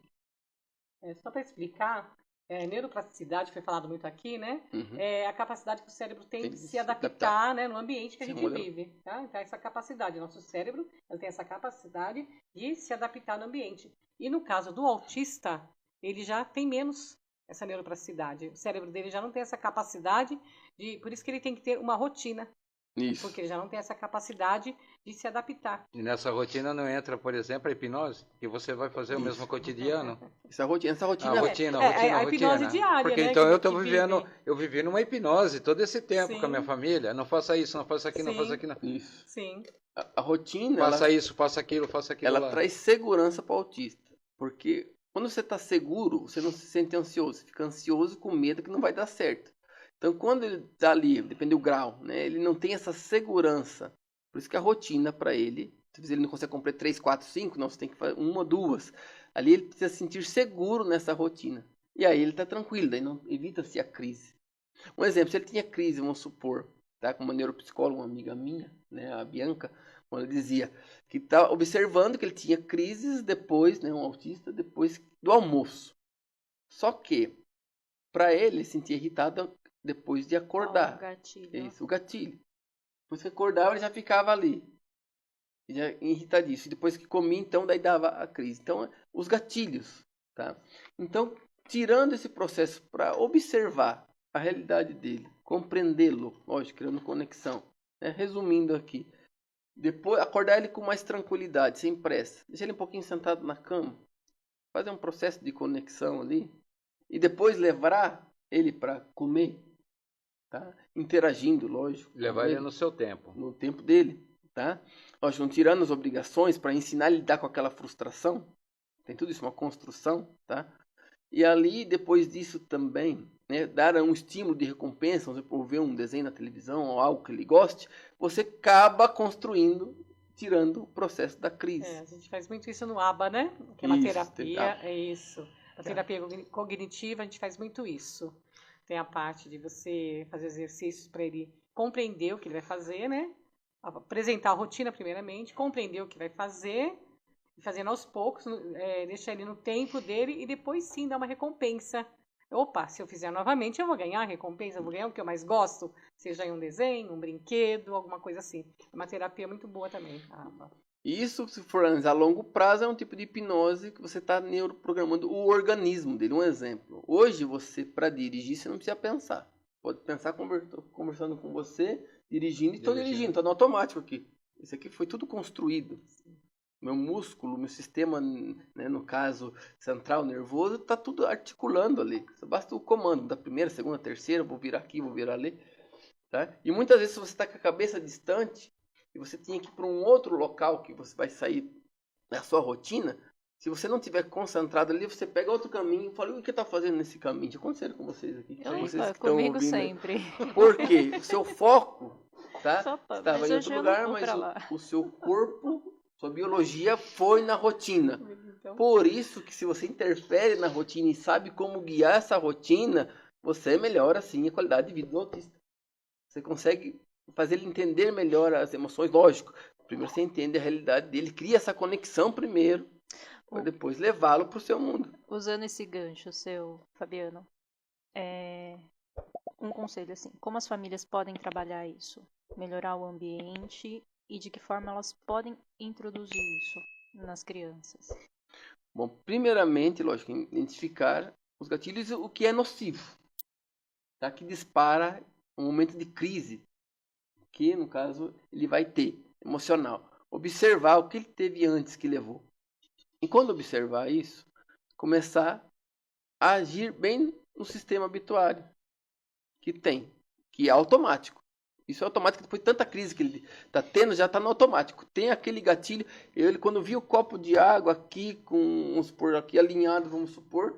Só para explicar, neuroplasticidade foi falado muito aqui, né? Uhum. É a capacidade que o cérebro tem de se adaptar. adaptar, né, no ambiente que a Esse gente modelo. vive. Tá? Então, essa capacidade, nosso cérebro ele tem essa capacidade de se adaptar no ambiente. E no caso do autista, ele já tem menos essa neuroplasticidade. O cérebro dele já não tem essa capacidade, por isso que ele tem que ter uma rotina. Isso. Porque ele já não tem essa capacidade de se adaptar. E nessa rotina não entra, por exemplo, a hipnose, que você vai fazer o mesmo cotidiano. Essa rotina A hipnose diária, porque né, então que eu vivi numa hipnose todo esse tempo Sim. com a minha família. Não faça isso, não faça aquilo, não Sim. faça aquilo. Isso. Sim. A rotina, Faça isso, faça aquilo ela lá. traz segurança para o autista. Porque quando você está seguro, você não se sente ansioso. Você fica ansioso com medo que não vai dar certo. Então, quando ele está ali, depende do grau, né, ele não tem essa segurança. Por isso que a rotina para ele, se ele não consegue cumprir 3, 4, 5, não, você tem que fazer 1 ou 2. Ali ele precisa se sentir seguro nessa rotina. E aí ele está tranquilo, daí não evita-se a crise. Um exemplo, se ele tinha crise, vamos supor, tá, com uma neuropsicóloga, uma amiga minha, né, a Bianca, quando ela dizia que estava observando que ele tinha crises depois, né, um autista, depois do almoço. Só que, para ele, sentia irritado depois de acordar. O gatilho. Isso, o gatilho. Depois que acordava, ele já ficava ali. Já irritadíssimo. Depois que comia, então, daí dava a crise. Então, os gatilhos, tá? Então, tirando esse processo para observar a realidade dele, compreendê-lo, lógico, criando conexão, né? Resumindo aqui. Depois, acordar ele com mais tranquilidade, sem pressa. Deixar ele um pouquinho sentado na cama. Fazer um processo de conexão ali. E depois levar ele para comer. Tá? Interagindo, lógico. Levar ele no seu tempo. No tempo dele. Tá? Lógico, não tirando as obrigações para ensinar ele a lidar com aquela frustração. Tem tudo isso, uma construção. Tá? E ali, depois disso também, né, dar um estímulo de recompensa, por ver um desenho na televisão ou algo que ele goste, você acaba construindo, tirando o processo da crise. A gente faz muito isso no ABA, né? Que é uma terapia, é isso. A terapia cognitiva, a gente faz muito isso. Tem a parte de você fazer exercícios para ele compreender o que ele vai fazer, né? Apresentar a rotina primeiramente, compreender o que vai fazer, e fazendo aos poucos, deixar ele no tempo dele e depois sim dar uma recompensa. Opa, se eu fizer novamente, eu vou ganhar a recompensa, eu vou ganhar o que eu mais gosto, seja em um desenho, um brinquedo, alguma coisa assim. É uma terapia muito boa também. Isso, se for analisar a longo prazo, é um tipo de hipnose que você está neuroprogramando o organismo dele. Um exemplo. Hoje, você, para dirigir, você não precisa pensar. Pode pensar conversando com você, dirigindo, e estou dirigindo, estou no automático aqui. Isso aqui foi tudo construído. Meu músculo, meu sistema, né, no caso central nervoso, está tudo articulando ali. Só basta o comando da primeira, segunda, terceira, vou virar aqui, vou virar ali. Tá? E muitas vezes, se você está com a cabeça distante, e você tinha que ir para um outro local que você vai sair da sua rotina, se você não estiver concentrado ali, você pega outro caminho e fala, o que está fazendo nesse caminho? Já aconteceu com vocês aqui? Vocês comigo sempre. Por quê? O seu foco, tá? Estava em outro lugar, mas o seu corpo, sua biologia foi na rotina. Então, por isso que se você interfere na rotina e sabe como guiar essa rotina, você melhora sim a qualidade de vida do autista. Você consegue fazer ele entender melhor as emoções, lógico. Primeiro você entende a realidade dele, cria essa conexão primeiro, para depois levá-lo para o seu mundo. Usando esse gancho seu, Fabiano, um conselho assim, como as famílias podem trabalhar isso? Melhorar o ambiente e de que forma elas podem introduzir isso nas crianças? Bom, primeiramente, lógico, identificar os gatilhos, o que é nocivo, tá? Que dispara um momento de crise, que no caso ele vai ter, emocional. Observar o que ele teve antes que levou. E quando observar isso, começar a agir bem no sistema habituário que tem, que é automático. Isso é automático, depois de tanta crise que ele está tendo, já está no automático. Tem aquele gatilho, ele quando viu o copo de água aqui, vamos supor, aqui alinhado, vamos supor,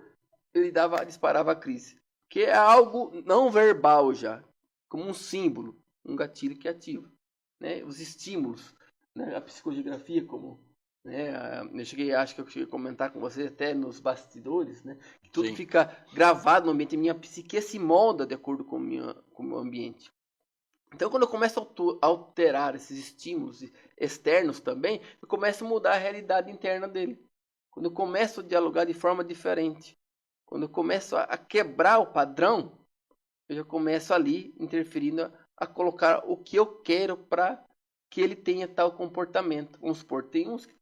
ele disparava a crise. Que é algo não verbal já, como um símbolo, um gatilho que ativa. Né? Os estímulos, né? A psicografia, como... Né? Acho que eu cheguei a comentar com vocês até nos bastidores, né? Que tudo fica gravado no ambiente. Minha psique se molda de acordo com o meu ambiente. Então, quando eu começo a alterar esses estímulos externos também, eu começo a mudar a realidade interna dele. Quando eu começo a dialogar de forma diferente, quando eu começo a quebrar o padrão, eu já começo ali interferindo a colocar o que eu quero para que ele tenha tal comportamento. Vamos supor, tem uns que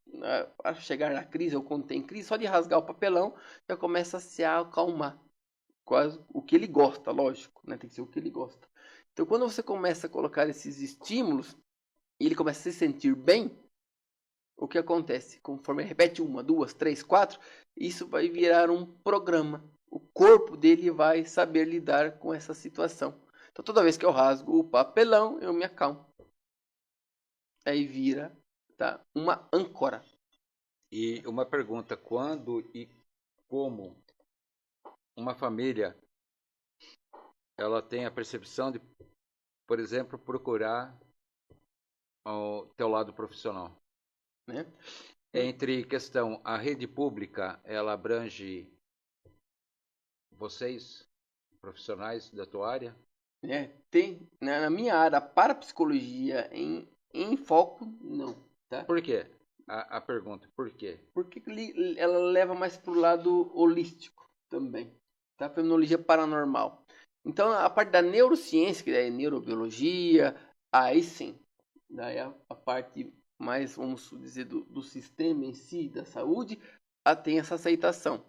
a chegar na crise ou quando tem crise, só de rasgar o papelão já começa a se acalmar. Quase o que ele gosta, lógico, né? Tem que ser o que ele gosta. Então, quando você começa a colocar esses estímulos e ele começa a se sentir bem, o que acontece? Conforme ele repete uma, duas, três, quatro, isso vai virar um programa. O corpo dele vai saber lidar com essa situação. Então, toda vez que eu rasgo o papelão, eu me acalmo. Aí vira, tá, uma âncora. E uma pergunta: quando e como uma família ela tem a percepção de, por exemplo, procurar o teu lado profissional? Né? Entre questão, a rede pública, ela abrange vocês, profissionais da tua área? Tem, na minha área, parapsicologia em foco, não. Tá? Por quê? A pergunta, por quê? Porque ela leva mais para o lado holístico também. Tá? Fenomenologia paranormal. Então, a parte da neurociência, que é neurobiologia, aí sim. Daí a parte mais, vamos dizer, do sistema em si, da saúde, tem essa aceitação.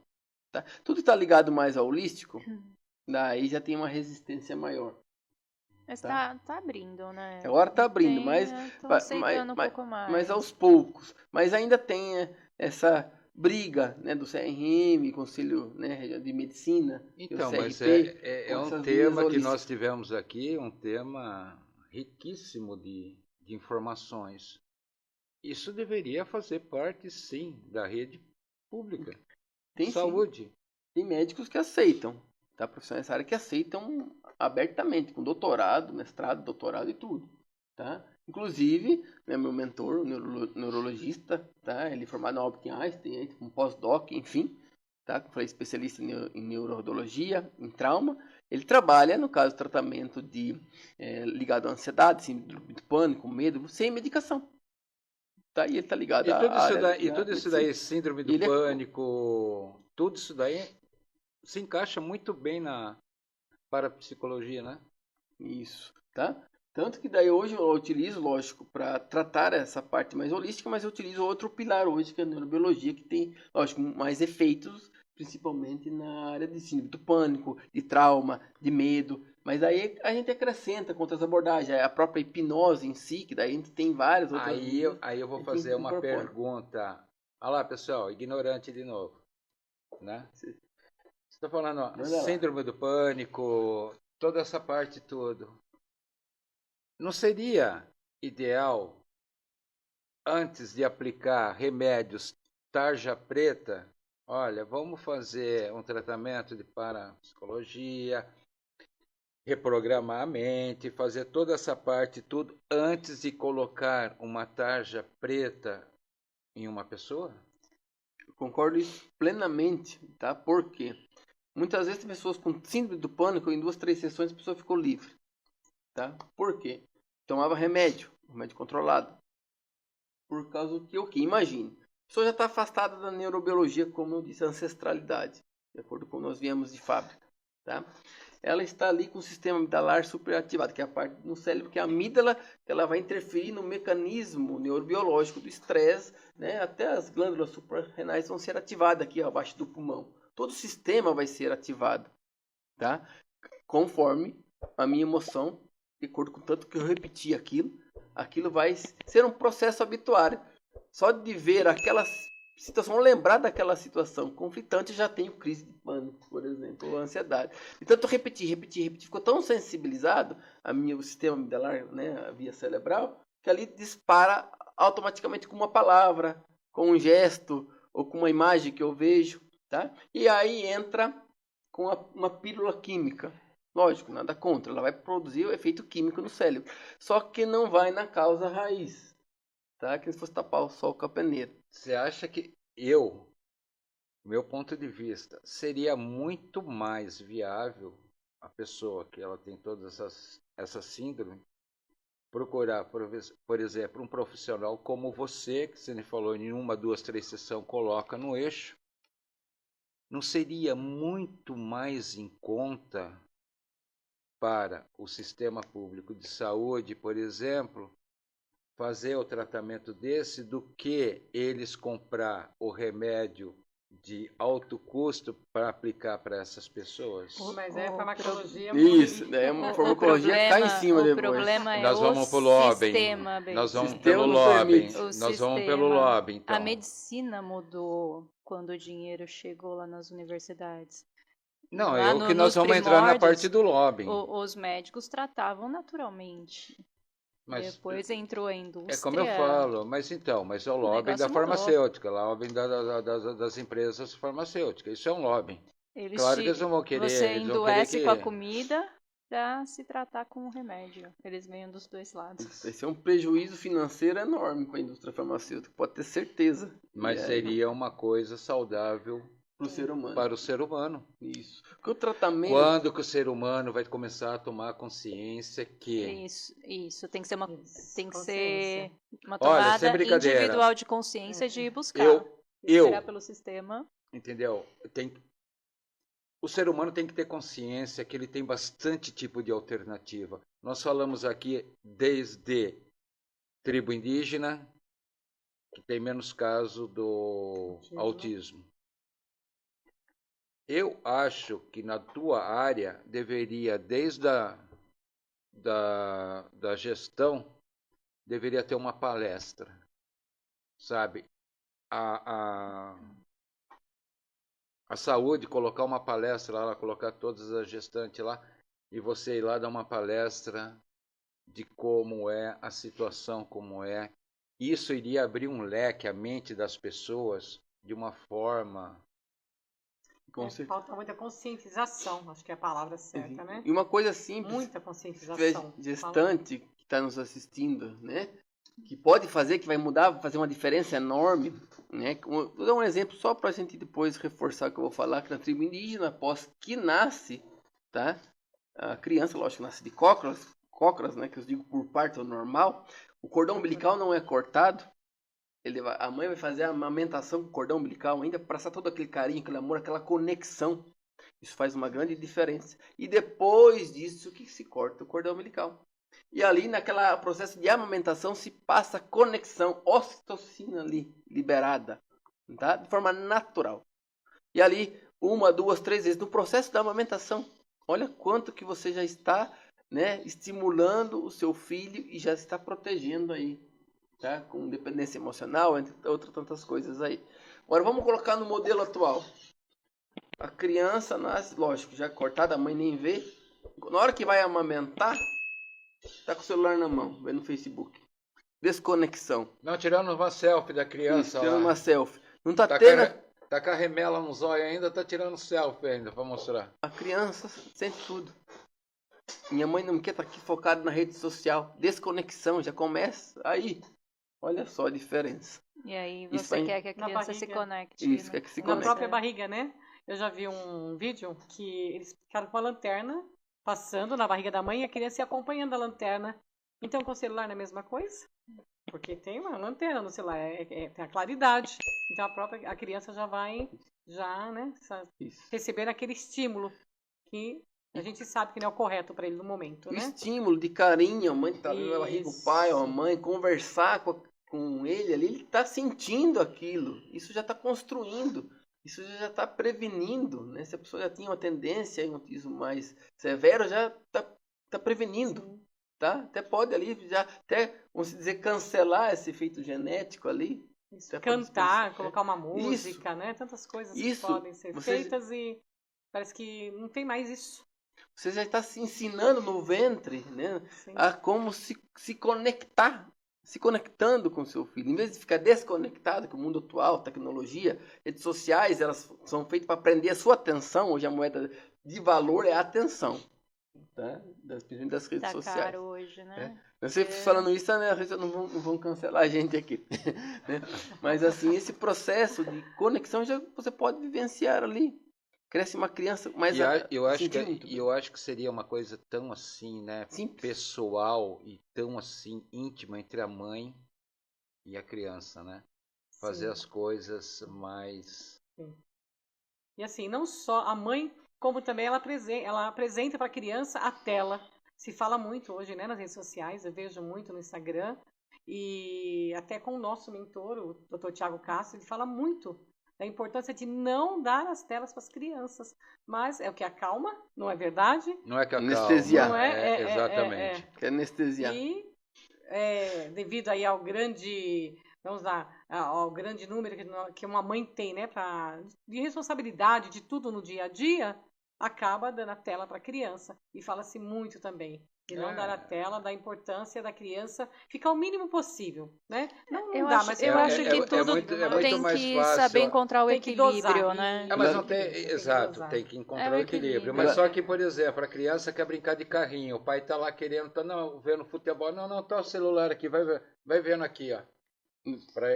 Tá? Tudo está ligado mais ao holístico, daí já tem uma resistência maior. Mas tá abrindo, né? Agora está abrindo, Tô aceitando um pouco mais. mas aos poucos. Mas ainda tem essa briga, né, do CRM, Conselho, né, de Medicina, Então, do CRP, mas é um essas tema linhas que nós holísticas. tivemos aqui, um tema riquíssimo de informações. Isso deveria fazer parte, sim, da rede pública. Tem sim, Saúde. tem médicos que aceitam, tá? Profissionais dessa área que aceitam abertamente, com doutorado, mestrado, doutorado e tudo, tá? Inclusive, né, meu mentor, o neurologista, tá? Ele é formado na Albert Einstein, um pós-doc, enfim, tá? Foi especialista em neurologia, em trauma. Ele trabalha, no caso, tratamento ligado à ansiedade, síndrome do pânico, medo, sem medicação. Tá? E ele está ligado à área da E tudo isso medicina. daí, síndrome do pânico, tudo isso daí se encaixa muito bem na parapsicologia, né? Isso, tá? Tanto que daí hoje eu utilizo, lógico, para tratar essa parte mais holística, mas eu utilizo outro pilar hoje, que é a neurobiologia, que tem, lógico, mais efeitos, principalmente na área de síndrome do pânico, de trauma, de medo. Mas aí a gente acrescenta com outras abordagens, a própria hipnose em si, que daí a gente tem várias outras Aí eu vou fazer uma pergunta. Olha lá, pessoal, ignorante de novo, né? Você está falando, ó, síndrome do pânico, toda essa parte tudo. Não seria ideal, antes de aplicar remédios tarja preta, olha, vamos fazer um tratamento de parapsicologia, reprogramar a mente, fazer toda essa parte tudo antes de colocar uma tarja preta em uma pessoa? Eu concordo isso plenamente, tá? Porque muitas vezes tem pessoas com síndrome do pânico, em 2, 3 sessões a pessoa ficou livre, tá? Por quê? Tomava remédio controlado. Por causa que o que? Imagine, a pessoa já está afastada da neurobiologia, como eu disse, a ancestralidade, de acordo com nós viemos de fábrica, tá? Ela está ali com o sistema amigdalar superativado, que é a parte no cérebro, que é a amígdala, que ela vai interferir no mecanismo neurobiológico do estresse, né? Até as glândulas suprarrenais vão ser ativadas aqui abaixo do pulmão. Todo o sistema vai ser ativado, tá? Conforme a minha emoção, de acordo com tanto que eu repeti aquilo vai ser um processo habituário. Só de ver aquela situação, lembrar daquela situação conflitante, já tenho crise de pânico, por exemplo, ou ansiedade. E tanto repetir, ficou tão sensibilizado o sistema amigdalar, né, a via cerebral, que ali dispara automaticamente com uma palavra, com um gesto, ou com uma imagem que eu vejo, tá? E aí entra com uma pílula química. Lógico, nada contra, ela vai produzir o efeito químico no cérebro. Só que não vai na causa raiz, tá? Que se fosse tapar o sol com a peneira. Você acha que meu ponto de vista, seria muito mais viável a pessoa que ela tem todas essas síndromes procurar, por exemplo, um profissional como você, que você me falou em 1, 2, 3 sessões, coloca no eixo, não seria muito mais em conta para o sistema público de saúde, por exemplo, fazer o tratamento desse do que eles comprar o remédio de alto custo para aplicar para essas pessoas? Mas é farmacologia. Isso, daí é uma farmacologia que cai em cima o depois. problema é Nós vamos o pro lobbying. sistema, bem. Nós vamos Sistema pelo não lobbying. permite. Nós vamos pelo lobbying, então. A medicina mudou quando o dinheiro chegou lá nas universidades. Não, Lá é o que nos nós vamos entrar na primórdios, parte do lobbying. Os médicos tratavam naturalmente. Mas Depois entrou a indústria. é como eu falo, mas é o lobbying da negócio farmacêutica, lobbying das empresas farmacêuticas. Isso é um lobbying. Claro que eles não vão querer. Você eles vão endoece querer com a que... comida para se tratar com o remédio. Eles ganham dos dois lados. Esse é um prejuízo financeiro enorme para a indústria farmacêutica, pode ter certeza. Mas seria uma coisa saudável para o ser humano. Para o ser humano. Isso. Porque o tratamento... Quando que o ser humano vai começar a tomar consciência que... Isso. Tem que ser uma Olha, tomada sem brincadeira, individual de consciência de buscar. Eu pelo sistema. Entendeu? O ser humano tem que ter consciência que ele tem bastante tipo de alternativa. Nós falamos aqui desde tribo indígena, que tem menos caso do autismo. Eu acho que na tua área deveria, desde da gestão, deveria ter uma palestra, sabe? A saúde, colocar uma palestra lá, colocar todas as gestantes lá, e você ir lá dar uma palestra de como é a situação, como é. Isso iria abrir um leque, a mente das pessoas, de uma forma... Falta muita conscientização, acho que é a palavra certa, né? E uma coisa simples, muita conscientização. Gestante que está nos assistindo, né? Que pode fazer, que vai mudar, vai fazer uma diferença enorme, né? Vou dar um exemplo só para a gente depois reforçar o que eu vou falar, que na tribo indígena, após que nasce, tá? A criança, lógico, nasce de cócoras, né? Que eu digo por parto normal, o cordão umbilical não é cortado, a mãe vai fazer a amamentação com o cordão umbilical ainda, passar todo aquele carinho, aquele amor, aquela conexão. Isso faz uma grande diferença. E depois disso que se corta o cordão umbilical. E ali, naquele processo de amamentação, se passa conexão, ocitocina ali, liberada, tá? De forma natural. E ali, 1, 2, 3 vezes, no processo da amamentação, olha quanto que você já está, né, estimulando o seu filho e já está protegendo aí, tá? Com dependência emocional, entre outras tantas coisas aí. Agora, vamos colocar no modelo atual. A criança nasce, lógico, já cortada, a mãe nem vê. Na hora que vai amamentar, tá com o celular na mão, vendo no Facebook. Desconexão. Não, tirando uma selfie da criança. Isso, tirando uma selfie. Não tá tendo... Tá com a remela no zóio ainda, tá tirando selfie ainda pra mostrar. A criança sente tudo. Minha mãe não quer estar aqui focada na rede social. Desconexão, já começa aí. Olha só a diferença. E aí você quer que a criança se conecte. Isso, né? quer que se Na conecte. própria barriga, né? Eu já vi um vídeo que eles ficaram com a lanterna passando na barriga da mãe e a criança ia acompanhando a lanterna. Então com o celular não é a mesma coisa? Porque tem uma lanterna no celular, tem a claridade. Então a criança já vai, né, receber aquele estímulo que a gente sabe que não é o correto para ele no momento, né? Estímulo de carinho, a mãe tá ali na barriga, o pai ou a mãe, conversar com ele ali, ele tá sentindo aquilo. Isso já está construindo. Isso já está prevenindo, né? Se a pessoa já tinha uma tendência a um autismo mais severo, já está prevenindo, tá? Até pode ali, vamos dizer, cancelar esse efeito genético ali. Isso, cantar, colocar uma música, né? Tantas coisas que podem ser feitas e parece que não tem mais isso. Você já está se ensinando no ventre, né? A como se conectar. Se conectando com o seu filho. Em vez de ficar desconectado com o mundo atual, tecnologia, redes sociais, elas são feitas para prender a sua atenção. Hoje a moeda de valor é a atenção. Tá? Das redes sociais. Caro hoje, né? Você falando isso, né? Não vão cancelar a gente aqui. Né? Mas assim, esse processo de conexão já você pode vivenciar ali. Cresce uma criança mais eu acho sentir muito e bem. eu acho que seria uma coisa tão assim, né, Simples. pessoal e tão assim íntima entre a mãe e a criança, né? Fazer Sim, as coisas mais. sim. E assim, não só a mãe, como também ela apresenta para a criança a tela. Se fala muito hoje, né, nas redes sociais, eu vejo muito no Instagram, e até com o nosso mentor, o Dr. Tiago Castro, ele fala muito da importância de não dar as telas para as crianças. Mas é o que acalma, não é verdade? Não é que Não acalma, Anestesiar. é? exatamente. Quer anestesiar. E devido aí ao grande, vamos lá, ao grande número que uma mãe tem, né, de responsabilidade de tudo no dia a dia, acaba dando a tela para a criança. E fala-se muito também de não dar a tela, da importância da criança ficar o mínimo possível, né? Não dá, mas Eu acho que tudo é muito tem mais que fácil. saber encontrar o tem que dosar. equilíbrio, né? Mas não Tem tem. que Exato, dosar. tem que É encontrar o o equilíbrio. equilíbrio. Mas só que, por exemplo, a criança quer brincar de carrinho, o pai tá lá querendo, tá não, vendo futebol, não, tá o celular aqui, vai vendo aqui, ó. Pra-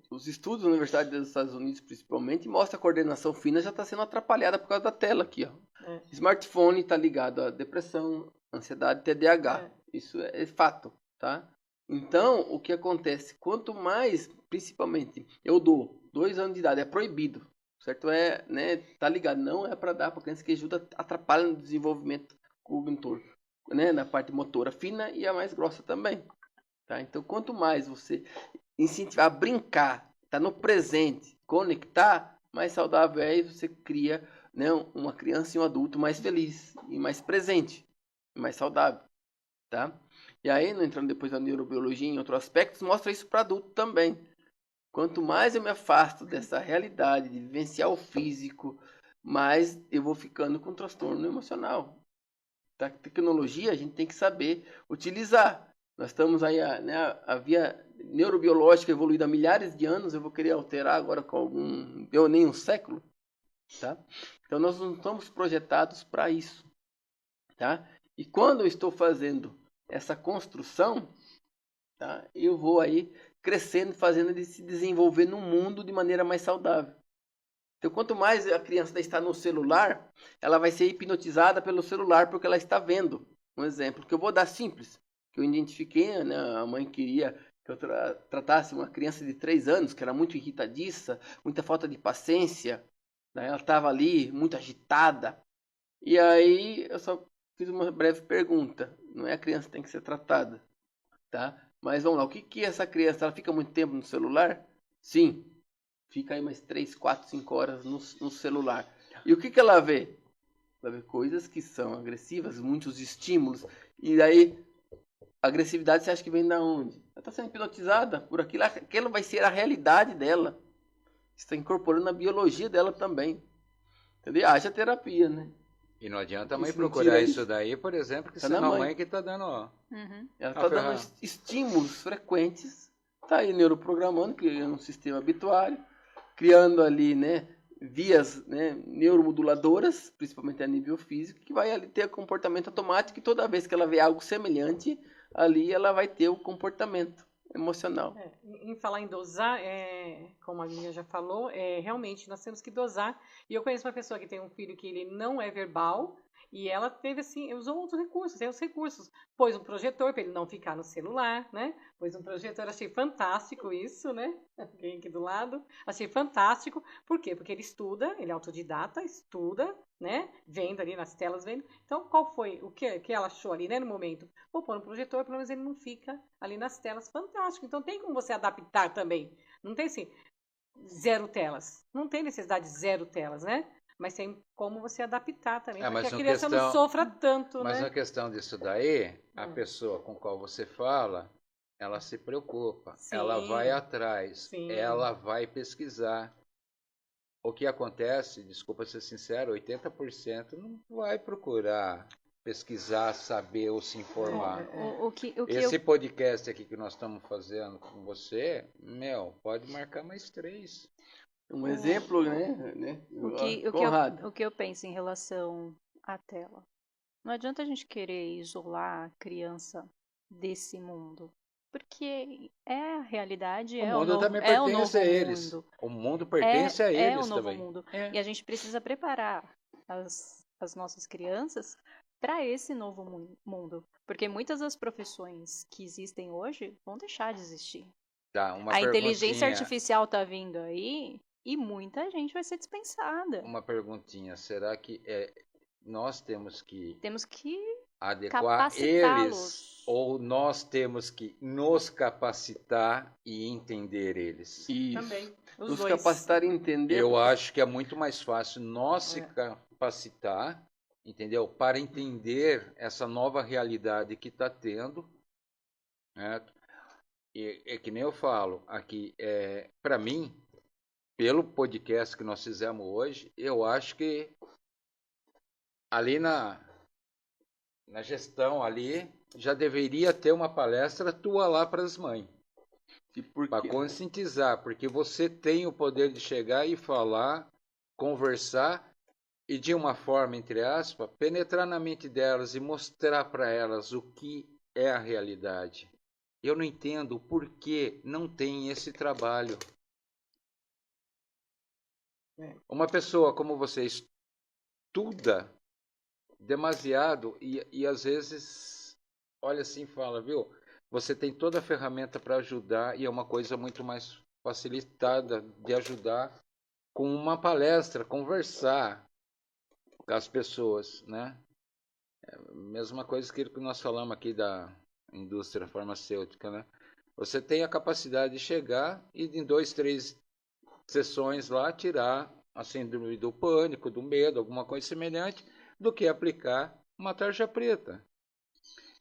Os estudos da Universidade dos Estados Unidos, principalmente, mostram que a coordenação fina já está sendo atrapalhada por causa da tela aqui, ó. É. Smartphone está ligado a depressão, ansiedade, TDAH. É. Isso é fato, tá? Então, o que acontece? Quanto mais, principalmente, eu dou 2 anos de idade, é proibido, certo? Né? Tá ligado? Não é para dar para criança que ajuda, atrapalha no desenvolvimento cognitor, né? Na parte motora fina e a mais grossa também, tá? Então, quanto mais você incentivar a brincar, tá no presente, conectar, mais saudável é e você cria, né, uma criança e um adulto mais feliz e mais presente, mais saudável, tá? E aí, não entrando depois na neurobiologia em outros aspectos, mostra isso para adulto também. Quanto mais eu me afasto dessa realidade de vivenciar o físico, mais eu vou ficando com transtorno emocional. A tecnologia a gente tem que saber utilizar. Nós estamos aí, né, a via neurobiológica evoluída há milhares de anos, eu vou querer alterar agora com deu nem um século, tá? Então nós não estamos projetados para isso, tá? E quando eu estou fazendo essa construção, tá? Eu vou aí crescendo, fazendo ele se desenvolver no mundo de maneira mais saudável. Então, quanto mais a criança está no celular, ela vai ser hipnotizada pelo celular porque ela está vendo. Um exemplo que eu vou dar simples, que eu identifiquei, né? A mãe queria que eu tratasse uma criança de 3 anos, que era muito irritadiça, muita falta de paciência, né? Ela estava ali muito agitada. E aí eu só fiz uma breve pergunta. Não é a criança que tem que ser tratada, tá? Mas vamos lá, o que essa criança, ela fica muito tempo no celular? Sim, fica aí mais 3, 4, 5 horas no celular. E o que ela vê? Ela vê coisas que são agressivas, muitos estímulos. E daí, a agressividade você acha que vem da onde? Ela está sendo hipnotizada por aquilo. Aquilo vai ser a realidade dela. Está incorporando a biologia dela também. Entendeu? Haja terapia, né? E não adianta a mãe Isso não procurar tira isso isso. daí, por exemplo, que Tá sendo na a mãe. mãe que tá dando, ó. Uhum. Ela Ah, está dando ferrar. estímulos frequentes. Está aí neuroprogramando, criando um sistema habituário. Criando ali, né, vias, né, neuromoduladoras, principalmente a nível físico, que vai ali ter comportamento automático e toda vez que ela vê algo semelhante, ali ela vai ter o comportamento emocional. Em falar em dosar, como a Linha já falou, realmente nós temos que dosar. E eu conheço uma pessoa que tem um filho que ele não é verbal e ela teve assim, usou outros recursos, tem os recursos. Pôs um projetor para ele não ficar no celular, né? Pôs um projetor, achei fantástico isso, né? Alguém aqui do lado, achei fantástico. Por quê? Porque ele estuda, ele é autodidata, estuda, né? Vendo ali nas telas, vendo. Então, qual foi o que ela achou ali, né, no momento? Vou pôr um projetor, pelo menos ele não fica ali nas telas. Fantástico. Então, tem como você adaptar também. Não tem assim, 0 telas. Não tem necessidade de 0 telas, né? Mas tem como você adaptar também, para que mas a a criança não questão, sofra tanto, mas né? a questão disso daí, a pessoa com qual você fala, ela se preocupa, ela vai Sim, atrás, sim. ela vai pesquisar. O que acontece, desculpa ser sincero, 80% não vai procurar pesquisar, saber ou se informar. O que Esse podcast aqui que nós estamos fazendo com você, pode marcar mais 3. Um exemplo, né? o que eu penso em relação à tela. Não adianta a gente querer isolar a criança desse mundo. Porque é a realidade, O é mundo também é o pertence novo a eles. mundo. O mundo pertence a É o eles novo também. mundo. É. E a gente precisa preparar as nossas crianças para esse novo mundo. Porque muitas das profissões que existem hoje vão deixar de existir. Tá, uma A inteligência perguntinha. artificial está vindo aí e muita gente vai ser dispensada. Uma perguntinha. Será que nós temos que Temos que adequar eles capacitá-los. ou nós temos que nos capacitar e entender eles? Isso. Também. Os Nos dois. capacitar e entender. Eu acho que é muito mais fácil nós se É. capacitar, entendeu? Para entender essa nova realidade que está tendo, né? E é que nem eu falo aqui, para mim, pelo podcast que nós fizemos hoje, eu acho que ali na gestão ali já deveria ter uma palestra tua lá para as mães. E por Para quê? conscientizar, porque você tem o poder de chegar e falar, conversar e de uma forma, entre aspas, penetrar na mente delas e mostrar para elas o que é a realidade. Eu não entendo por que não tem esse trabalho. Uma pessoa como você estuda demasiado e às vezes olha assim e fala, viu? Você tem toda a ferramenta para ajudar e é uma coisa muito mais facilitada de ajudar com uma palestra, conversar com as pessoas, né? Mesma coisa que nós falamos aqui da indústria farmacêutica, né? Você tem a capacidade de chegar e em 2, 3 sessões lá tirar a síndrome do pânico, do medo, alguma coisa semelhante, do que aplicar uma tarja preta.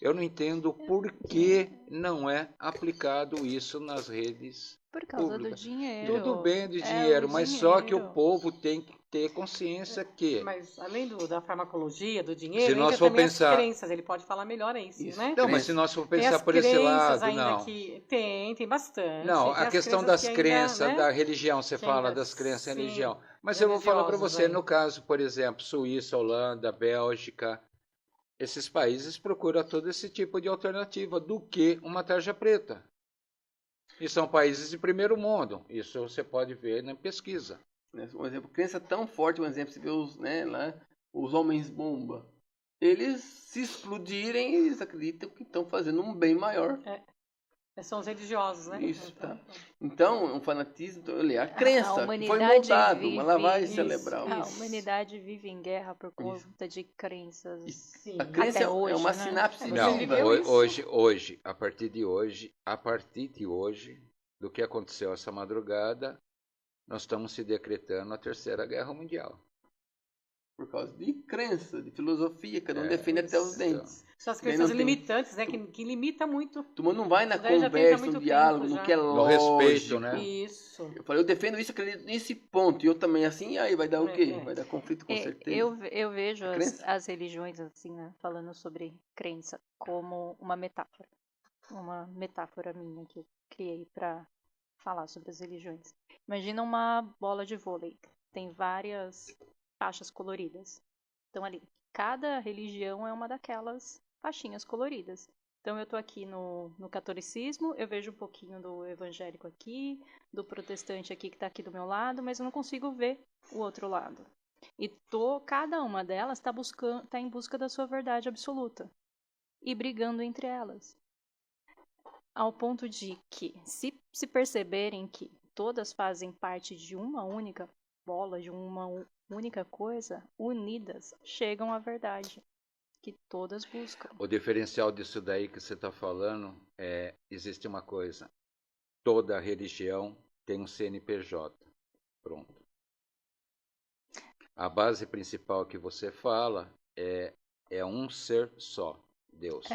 Eu não entendo por que não é aplicado isso nas redes Por causa públicas. do dinheiro. Tudo bem de É, dinheiro, o mas só que o dinheiro. povo tem que ter consciência que... Mas além da farmacologia, do Se dinheiro, nós entra for também pensar- as crenças. Ele pode falar melhor isso, Isso. né? Não, mas se nós for Tem pensar as por esse crenças lado, ainda não. que... Tem bastante. Não, Tem a as questão crenças das que ainda, crenças, né, da religião, você que fala ainda, das crenças em sim, religião. Mas eu vou falar para religiosos você, ainda. no caso, por exemplo, Suíça, Holanda, Bélgica, esses países procuram todo esse tipo de alternativa do que uma tarja preta. E são países de primeiro mundo. Isso você pode ver na pesquisa. Um exemplo, crença tão forte, um exemplo, você vê os homens bomba. Eles se explodirem, eles acreditam que estão fazendo um bem maior. São os religiosos, né? Isso, tá. Então, um fanatismo, a crença que foi humanidade moldado, vive uma lavagem isso, cerebral. A Isso. humanidade vive em guerra por conta de crenças. Sim. A crença Até hoje, é uma né? sinapse Você Não, viveu viva. isso? hoje, a partir de hoje, do que aconteceu essa madrugada, nós estamos se decretando a Terceira Guerra Mundial. Por causa de crença, de filosofia, cada um defende até os isso. dentes. São as Daí crenças não tem- limitantes, né? Que limita muito. Tu não vai na Isso daí já vem há conversa, muito no diálogo, tempo no já. que é No lógico. respeito, né? Isso. Eu falei, eu defendo isso, acredito nesse ponto. E eu também assim, aí vai dar o quê? É. Vai dar conflito com certeza. Eu vejo A as, crença? as religiões, assim, né, falando sobre crença, como uma metáfora. Uma metáfora minha que eu criei para falar sobre as religiões. Imagina uma bola de vôlei. Tem várias faixas coloridas. Então ali, cada religião é uma daquelas faixinhas coloridas. Então eu estou aqui no catolicismo, eu vejo um pouquinho do evangélico aqui, do protestante aqui que está aqui do meu lado, mas eu não consigo ver o outro lado. E cada uma delas está em busca da sua verdade absoluta e brigando entre elas. Ao ponto de que, se perceberem que todas fazem parte de uma única bola, de uma única coisa, unidas, chegam à verdade que todas buscam. O diferencial disso daí que você está falando existe uma coisa. Toda religião tem um CNPJ. Pronto. A base principal que você fala é um ser só, Deus.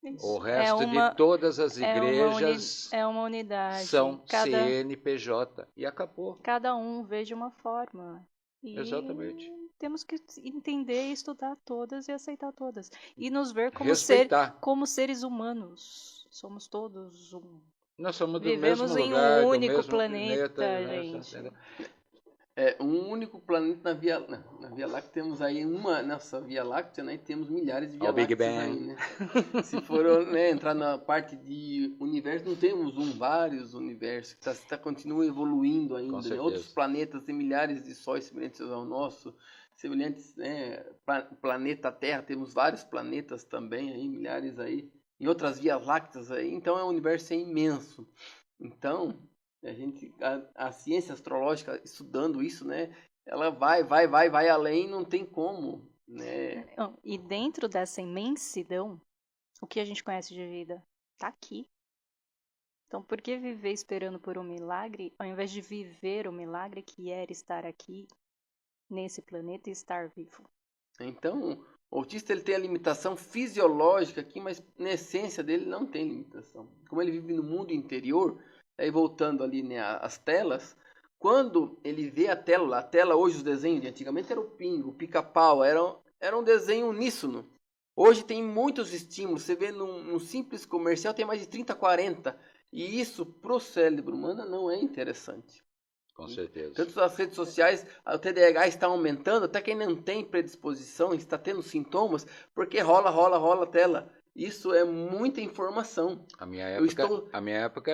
Isso. O resto de todas as igrejas é uma unidade. são CNPJ. E acabou. Cada um vê de uma forma. E Exatamente. temos que entender e estudar todas e aceitar todas. E nos ver Respeitar. como seres humanos. Somos todos um. Nós somos do Vivemos mesmo em lugar, um do único mesmo planeta, né? gente. É um único planeta na Via Láctea. Temos aí nessa Via Láctea, né? Temos milhares de Via Ó, o Big Lácteas Bang. aí, né? Se for, né, entrar na parte de universo, não temos vários universos, que continua evoluindo ainda, Com né? certeza. Outros planetas têm milhares de sóis semelhantes ao nosso, semelhantes, né? Planeta Terra, temos vários planetas também aí, milhares aí, e outras Vias Lácteas aí, então o universo é imenso. Então, a ciência astrológica estudando isso, né? Ela vai além, não tem como, né? E dentro dessa imensidão, o que a gente conhece de vida tá aqui. Então, por que viver esperando por um milagre, ao invés de viver o milagre que era estar aqui, nesse planeta e estar vivo? Então, o autista ele tem a limitação fisiológica aqui, mas na essência dele não tem limitação. Como ele vive no mundo interior, aí voltando ali, né, às telas, quando ele vê a tela hoje os desenhos de antigamente era o Pingo, o Pica-Pau, era um desenho uníssono. Hoje tem muitos estímulos, você vê num simples comercial tem mais de 30, 40, e isso pro cérebro humano não é interessante. Com certeza. Tanto nas redes sociais, o TDAH está aumentando, até quem não tem predisposição está tendo sintomas, porque rola a tela. Isso é muita informação. A minha época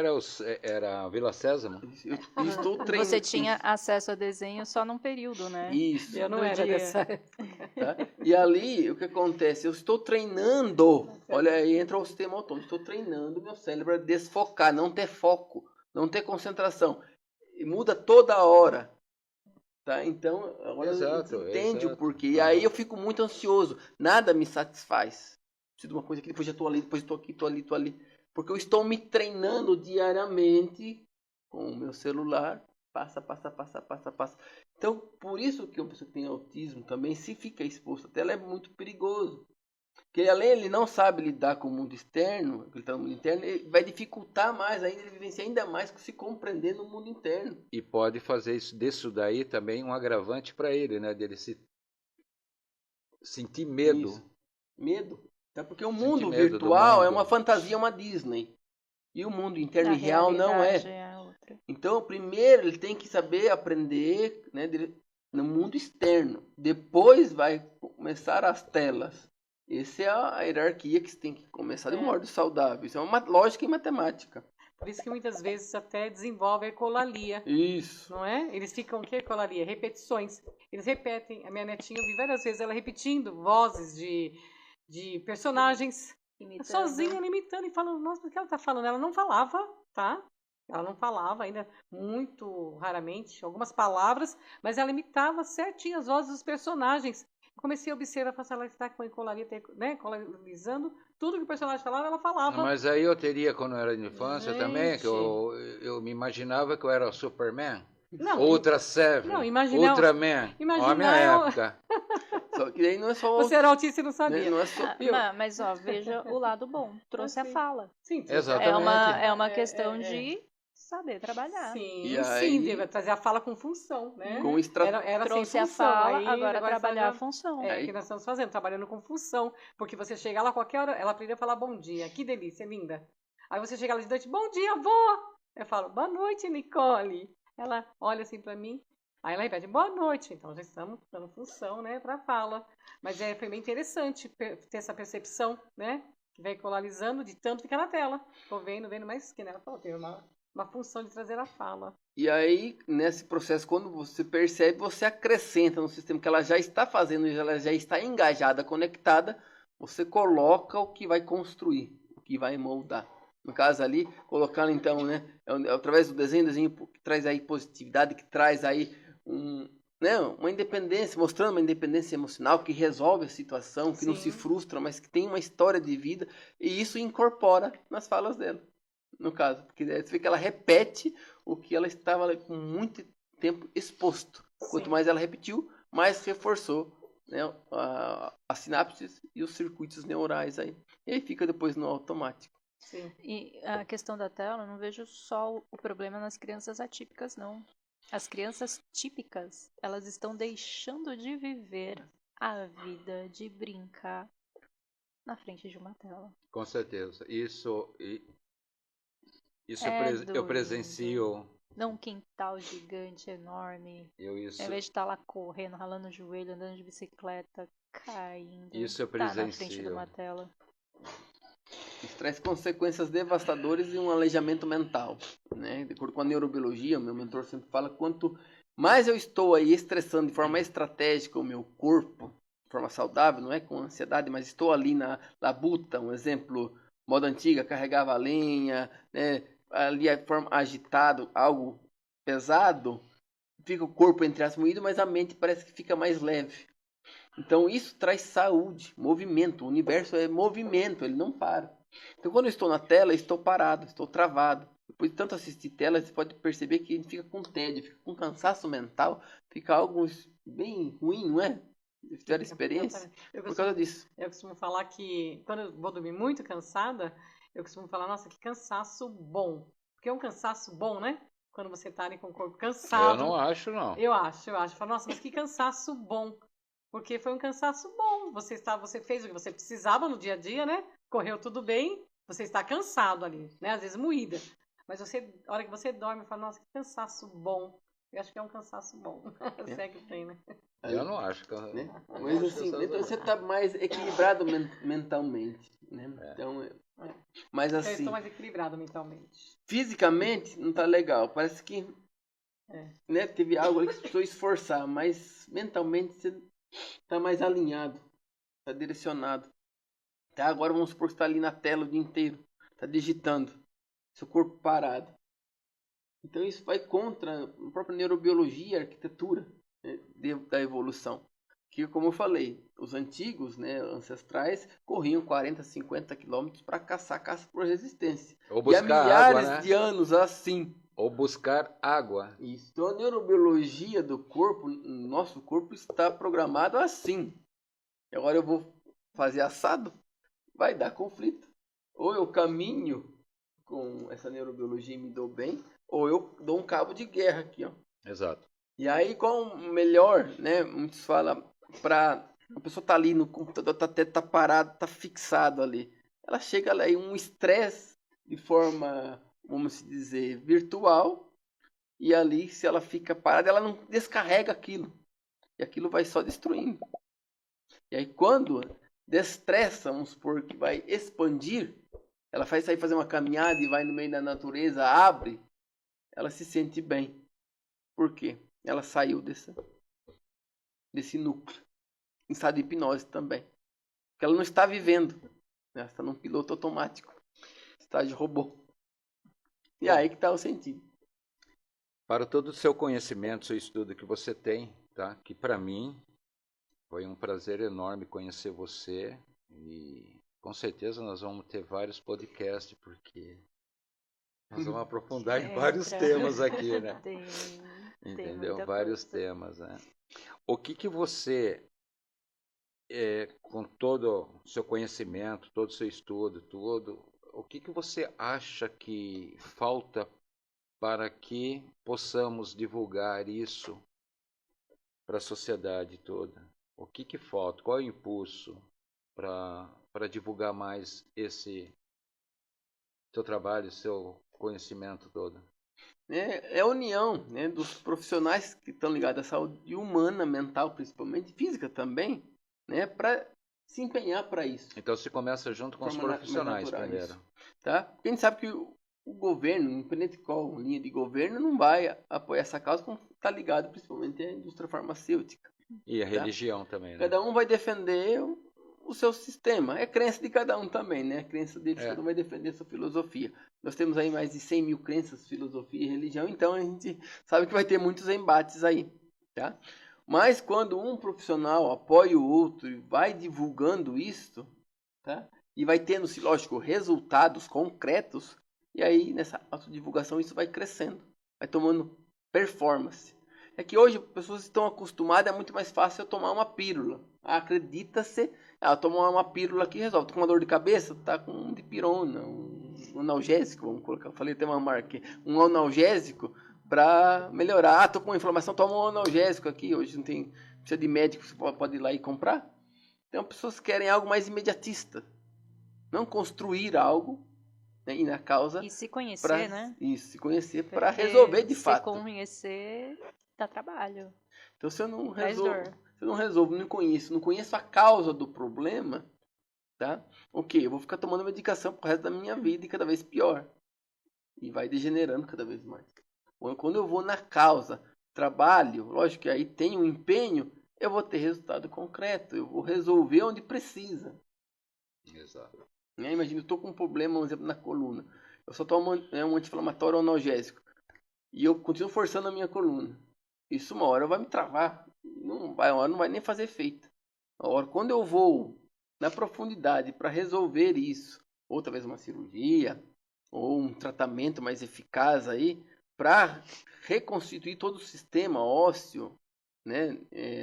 era a Vila Sésamo. Eu estou treinando. Você tinha acesso a desenho só num período, né? Isso. Eu não Do era dia. dessa época. Tá? E ali, o que acontece? Eu estou treinando. Olha aí, entra o sistema autônomo. Estou treinando meu cérebro a desfocar, não ter foco, não ter concentração. E muda toda hora. Tá? Então, agora Exato, você entende exato. o porquê. E aí eu fico muito ansioso. Nada me satisfaz. Preciso de uma coisa aqui, depois já estou ali, depois estou aqui, estou ali. Porque eu estou me treinando diariamente com o meu celular. Passa. Então, por isso que uma pessoa que tem autismo também, se fica exposto à tela, é muito perigoso. Porque além ele não sabe lidar com o mundo externo, ele está no mundo interno, ele vai dificultar mais ainda, ele vivenciar ainda mais que se compreender no mundo interno. E pode fazer disso daí também um agravante para ele, né? Dele se sentir medo. Isso. Medo. Até porque o Sentir mundo medo do virtual é mundo. uma fantasia, uma Disney. E o mundo interno A e real não realidade é. é outra. Então, primeiro ele tem que saber aprender, né, no mundo externo. Depois vai começar as telas. Essa é a hierarquia que você tem que começar de um modo saudável. Isso é uma lógica e matemática. Por isso que muitas vezes até desenvolve a ecolalia. Isso. Não é? Eles ficam, o que é ecolalia? Repetições. Eles repetem. A minha netinha, eu vi várias vezes ela repetindo vozes de personagens. Imitando. Sozinha, ela imitando e falando, nossa, por que ela tá falando? Ela não falava, tá? Ela não falava ainda, muito raramente, algumas palavras, mas ela imitava certinho as vozes dos personagens. Comecei a observar, ela está com a ecolalia, né, equalizando, tudo que o personagem falava, ela falava. Mas aí eu teria, quando eu era de infância também, que Gente. eu me imaginava que eu era o Superman. Não, Ultra Seven. não, imaginar- Ultraman. imaginar Ó, a minha é o- época. Só que daí não é só Você era autista e não sabia. né, não é só Viu? Mas, ó, veja o lado bom. Trouxe a Sim. fala. Sim, Exatamente. É uma questão de saber trabalhar. Sim, E aí- deve trazer a fala com função, né? com Era Trouxe sem a função, fala, aí agora trabalhar a faz função. É o que nós estamos fazendo, trabalhando com função. Porque você chega lá a qualquer hora, ela aprende a falar bom dia, que delícia, linda. Aí você chega lá de noite, bom dia, avó! Eu falo, boa noite, Nicole. Ela olha assim pra mim, aí ela repete, boa noite. Então já estamos dando função, né, pra fala. Mas foi bem interessante ter essa percepção, né? Que vai equalizando de tanto ficar na tela. Tô vendo, mas que ela falou, tem uma função de trazer a fala. E aí, nesse processo, quando você percebe, você acrescenta no sistema que ela já está fazendo, ela já está engajada, conectada, você coloca o que vai construir, o que vai moldar. No caso ali, colocando então, né, através do desenho que traz aí positividade, que traz aí uma independência, mostrando uma independência emocional que resolve a situação, que não se frustra, mas que tem uma história de vida, e isso incorpora nas falas dela. No caso, porque você vê que ela repete o que ela estava com muito tempo exposto. Quanto mais ela repetiu, mais reforçou, né, as sinapses e os circuitos neurais aí. E aí fica depois no automático. Sim. E a questão da tela, eu não vejo só o problema nas crianças atípicas, não. As crianças típicas, elas estão deixando de viver a vida, de brincar na frente de uma tela. Com certeza. Isso É eu presencio Não um quintal gigante, enorme. Isso, Ao invés de estar lá correndo, ralando o joelho, andando de bicicleta, caindo. isso eu Tá na frente de presencio. uma tela. Isso traz consequências devastadoras e um aleijamento mental, né? De acordo com a neurobiologia, o meu mentor sempre fala, quanto mais eu estou aí estressando de forma estratégica o meu corpo, de forma saudável, não é com ansiedade, mas estou ali na labuta, um exemplo, moda antiga, carregava a lenha, né? Ali de forma agitado, algo pesado, fica o corpo entre as moído, mas a mente parece que fica mais leve. Então isso traz saúde, movimento. O universo é movimento, ele não para. Então quando eu estou na tela, eu estou parado, estou travado. Depois de tanto assistir tela, você pode perceber que a gente fica com tédio, fica com cansaço mental, fica algo bem ruim, não é? Se tiver experiência, por causa disso. Eu costumo falar que quando eu vou dormir muito cansada, eu costumo falar, nossa, que cansaço bom. Porque é um cansaço bom, né? Quando você tá ali com o corpo cansado. Eu não acho, não. Eu acho. Eu falo, nossa, mas que cansaço bom. Porque foi um cansaço bom. Você fez o que você precisava no dia a dia, né? Correu tudo bem. Você está cansado ali, né? Às vezes moída. Mas a hora que você dorme, fala, nossa, que cansaço bom. Eu acho que é um cansaço bom. Se é que tem, né? Eu não acho. Né? Mas assim, então você está mais equilibrado mentalmente, né? Então, mas assim, eu estou mais equilibrado mentalmente. Fisicamente não tá legal. Parece que né, teve algo ali que você precisou esforçar, mas mentalmente você tá mais alinhado, tá direcionado. Tá, agora vamos supor que você tá ali na tela o dia inteiro, tá digitando, seu corpo parado. Então isso vai contra a própria neurobiologia, a arquitetura, né, da evolução. Que, como eu falei, os antigos, né, ancestrais, corriam 40, 50 quilômetros para caça por resistência. Ou E há buscar milhares água, né? de anos assim. Ou buscar água. Isso. Então a neurobiologia do corpo, nosso corpo está programado assim. E agora eu vou fazer assado, vai dar conflito. Ou eu caminho com essa neurobiologia e me dou bem, ou eu dou um cabo de guerra aqui, ó. Exato. E aí qual o melhor, né? Muitos falam para a pessoa tá ali no computador, tá parado, tá fixado ali. Ela chega lá e um estresse de forma, vamos dizer, virtual. E ali, se ela fica parada, ela não descarrega aquilo. E aquilo vai só destruindo. E aí, quando destressa, vamos supor que vai expandir, ela faz sair fazer uma caminhada e vai no meio da natureza, abre, ela se sente bem. Por quê? Ela saiu desse núcleo. Em estado de hipnose também. Porque ela não está vivendo. Né? Ela está num piloto automático. Estado de robô. E aí que está o sentido. Para todo o seu conhecimento, seu estudo que você tem, tá? Que para mim foi um prazer enorme conhecer você e com certeza nós vamos ter vários podcasts porque nós vamos aprofundar em vários temas aqui, né? Entendeu? Vários temas, né? O que você, com todo o seu conhecimento, todo o seu estudo, tudo, o que você acha que falta para que possamos divulgar isso para a sociedade toda? O que falta? Qual é o impulso para divulgar mais esse seu trabalho, seu conhecimento todo? É a união, né, dos profissionais que estão ligados à saúde humana, mental principalmente, física também, né, para se empenhar para isso. Então se começa junto com os profissionais primeiro. Isso, tá? Porque a gente sabe que o governo, independente de qual linha de governo, não vai apoiar essa causa, como está ligado principalmente à indústria farmacêutica. E a religião também, né? Cada um vai defender o seu sistema. É crença de cada um também, né? A crença deles, cada um vai defender a sua filosofia. Nós temos aí mais de 100 mil crenças, filosofia e religião, então a gente sabe que vai ter muitos embates aí, tá? Mas quando um profissional apoia o outro e vai divulgando isso, tá? E vai tendo, lógico, resultados concretos, e aí nessa autodivulgação isso vai crescendo, vai tomando performance. É que hoje as pessoas estão acostumadas, é muito mais fácil eu tomar uma pílula. Acredita-se, tomar uma pílula que resolve. Tô com uma dor de cabeça, tá com um dipirona, um analgésico, vamos colocar, eu falei até uma marca aqui, um analgésico para melhorar. Tô com uma inflamação, toma um analgésico aqui, hoje não tem, precisa de médico, você pode ir lá e comprar. Então as pessoas querem algo mais imediatista. Não construir algo né? Ir na causa. E se conhecer, né? Isso, se conhecer para Porque resolver de fato. Se conhecer, dá trabalho. Então, se eu não Traz resolvo, dor. não conheço a causa do problema, tá? Ok, eu vou ficar tomando medicação pro resto da minha vida e cada vez pior. E vai degenerando cada vez mais. Quando eu vou na causa, trabalho, lógico que aí tem um empenho, eu vou ter resultado concreto, eu vou resolver onde precisa. Exato. Né? Imagina, eu estou com um problema, um exemplo, na coluna. Eu só tomo um anti-inflamatório ou analgésico. E eu continuo forçando a minha coluna. Isso uma hora vai me travar. Uma hora não vai nem fazer efeito. Uma hora, quando eu vou na profundidade para resolver isso, ou talvez uma cirurgia, ou um tratamento mais eficaz aí, para reconstituir todo o sistema ósseo, né,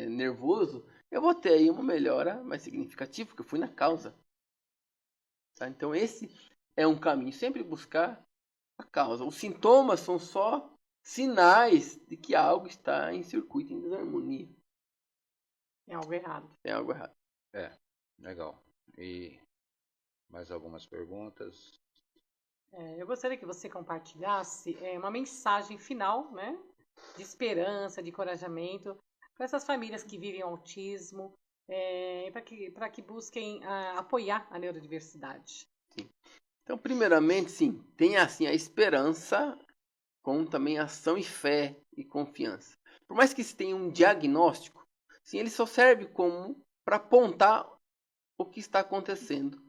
nervoso, eu vou ter aí uma melhora mais significativa, porque eu fui na causa. Tá? Então esse é um caminho, sempre buscar a causa. Os sintomas são só sinais de que algo está em circuito em desarmonia. É algo errado. É algo errado. Legal. E mais algumas perguntas? Eu gostaria que você compartilhasse uma mensagem final, né, de esperança, de encorajamento para essas famílias que vivem autismo, para que busquem apoiar a neurodiversidade. Sim. Então, primeiramente, sim, tenha assim a esperança, com também ação e fé e confiança. Por mais que se tenha um diagnóstico, sim, ele só serve como para apontar o que está acontecendo,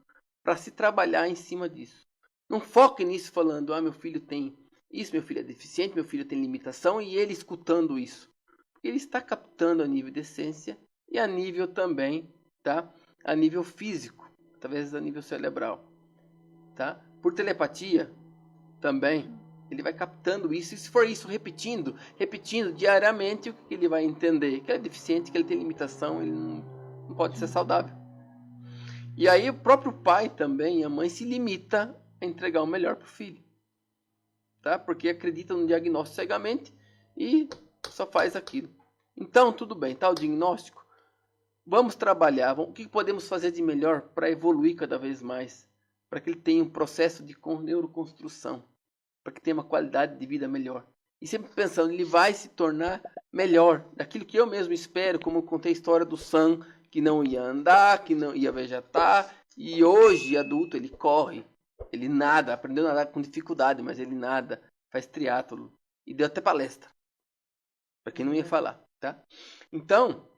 para se trabalhar em cima disso. Não foque nisso falando, meu filho tem isso, meu filho é deficiente, meu filho tem limitação, e ele escutando isso. Porque ele está captando a nível de essência e a nível também, tá? A nível físico, talvez a nível cerebral, tá? Por telepatia também, ele vai captando isso, e se for isso repetindo diariamente, o que ele vai entender? Que ele é deficiente, que ele tem limitação, ele não pode ser saudável. E aí o próprio pai também, a mãe, se limita a entregar o melhor para o filho. Tá? Porque acredita no diagnóstico cegamente e só faz aquilo. Então, tudo bem, tá o diagnóstico? Vamos trabalhar, o que podemos fazer de melhor para evoluir cada vez mais? Para que ele tenha um processo de neuroconstrução, para que tenha uma qualidade de vida melhor. E sempre pensando, ele vai se tornar melhor, daquilo que eu mesmo espero, como eu contei a história do Sam, que não ia andar, que não ia vegetar, e hoje, adulto, ele corre, ele nada, aprendeu a nadar com dificuldade, mas ele nada, faz triatlo, e deu até palestra, para quem não ia falar, tá? Então,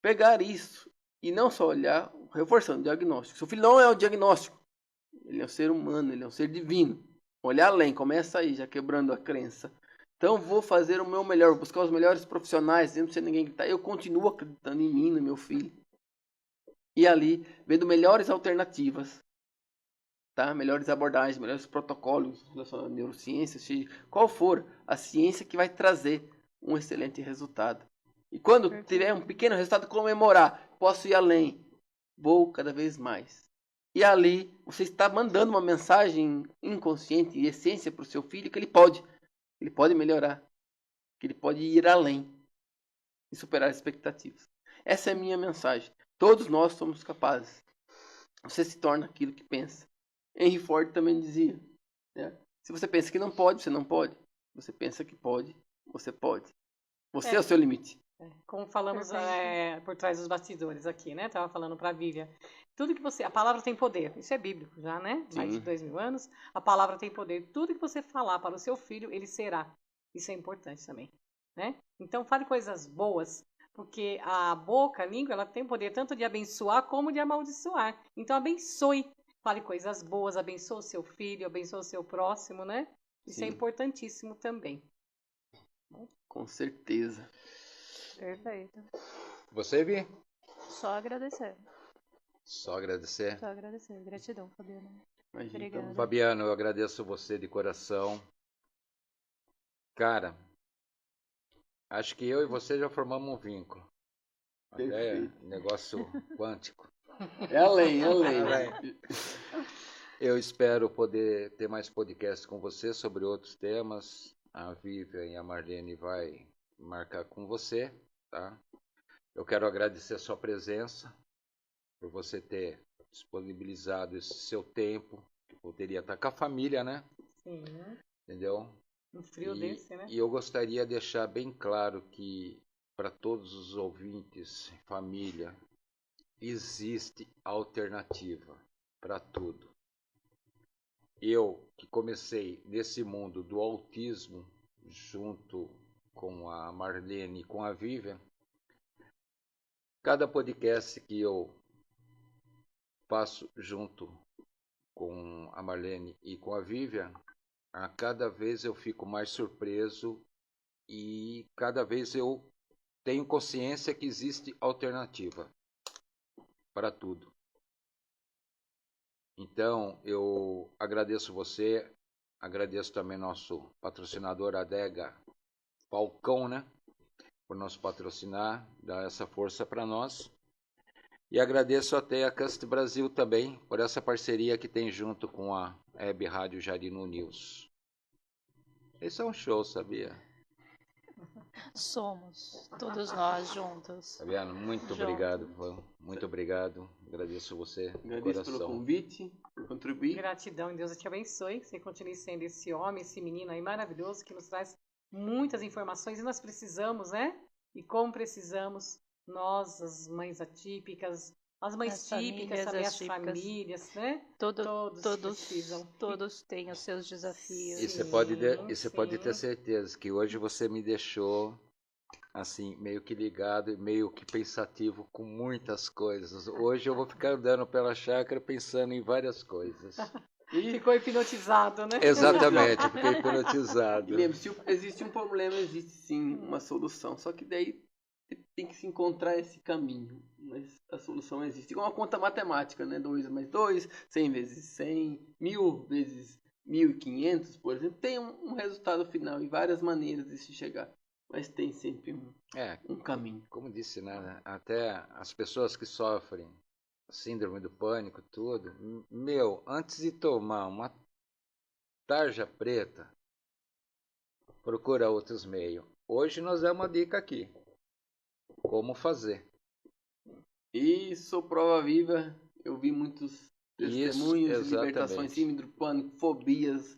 pegar isso, e não só olhar, reforçando o diagnóstico. Seu filho não é o diagnóstico, ele é um ser humano, ele é um ser divino. Olhar além, começa aí, já quebrando a crença. Então vou fazer o meu melhor, vou buscar os melhores profissionais, não ser ninguém que tá. Eu continuo acreditando em mim, no meu filho. E ali, vendo melhores alternativas, tá? Melhores abordagens, melhores protocolos relacionados à neurociência, seja qual for a ciência que vai trazer um excelente resultado. E quando tiver um pequeno resultado, comemorar, posso ir além, vou cada vez mais. E ali você está mandando uma mensagem inconsciente e essência para o seu filho que ele pode melhorar, que ele pode ir além e superar as expectativas. Essa é a minha mensagem. Todos nós somos capazes. Você se torna aquilo que pensa. Henry Ford também dizia, né? Se você pensa que não pode, você não pode. Se você pensa que pode, você pode. Você é o seu limite. Como falamos por trás dos bastidores aqui, né? Estava falando para a Vivian. Tudo que você... A palavra tem poder. Isso é bíblico já, né? Sim. Mais de 2000 anos. A palavra tem poder. Tudo que você falar para o seu filho, ele será. Isso é importante também, né? Então, fale coisas boas, porque a boca, a língua, ela tem poder tanto de abençoar como de amaldiçoar. Então, abençoe. Fale coisas boas, abençoe o seu filho, abençoe o seu próximo, né? Isso Sim. é importantíssimo também. Com certeza. Perfeito. Você, Vi? Só agradecer. Só agradecer. Só agradecer. Gratidão, Fabiana. Imagina. Obrigada. Fabiano, eu agradeço você de coração. Cara, acho que eu e você já formamos um vínculo. Até Perfeito. negócio quântico. É além, é além. Eu espero poder ter mais podcasts com você sobre outros temas. A Vivian e a Marlene vai marcar com você, tá? Eu quero agradecer a sua presença, por você ter disponibilizado esse seu tempo, que poderia estar com a família, né? Sim. Entendeu? Um frio desse, né? E eu gostaria de deixar bem claro que para todos os ouvintes, família, existe alternativa para tudo. Eu que comecei nesse mundo do autismo junto com a Marlene e com a Vivian, cada podcast que eu faço junto com a Marlene e com a Vivian, a cada vez eu fico mais surpreso e cada vez eu tenho consciência que existe alternativa para tudo. Então, eu agradeço você, agradeço também nosso patrocinador Adega Falcão, né? Por nos patrocinar, dar essa força para nós. E agradeço até a Cast Brasil também por essa parceria que tem junto com a Web Rádio Jarinu News. Esse é um show, sabia? Somos, todos nós juntos. Fabiano, muito Juntos. obrigado. Muito obrigado. Agradeço você. Agradeço pelo convite, por contribuir. Gratidão, e Deus te abençoe. Que você continue sendo esse homem, esse menino aí maravilhoso que nos traz muitas informações e nós precisamos, né? E como precisamos, nós, as mães atípicas, as mães As típicas, famílias, também as as típicas. famílias, né? Todos precisam. Todos têm os seus desafios. E você Sim, pode ter sim. certeza que hoje você me deixou assim, meio que ligado e meio que pensativo com muitas coisas. Hoje eu vou ficar andando pela chácara pensando em várias coisas. E Ficou hipnotizado, né? Exatamente, eu fiquei hipnotizado. lembre-se, se existe um problema, existe sim uma solução. Só que daí tem que se encontrar esse caminho. Mas a solução existe. Igual uma conta matemática, né? 2 mais 2, 100 vezes 100, 1000 vezes 1500, por exemplo. Tem um resultado final e várias maneiras de se chegar. Mas tem sempre um caminho. Como disse, né? Até as pessoas que sofrem síndrome do pânico, tudo. Antes de tomar uma tarja preta, procura outros meios. Hoje nós damos uma dica aqui. Como fazer. E sou prova viva. Eu vi muitos testemunhos de libertações, síndrome do pânico, fobias,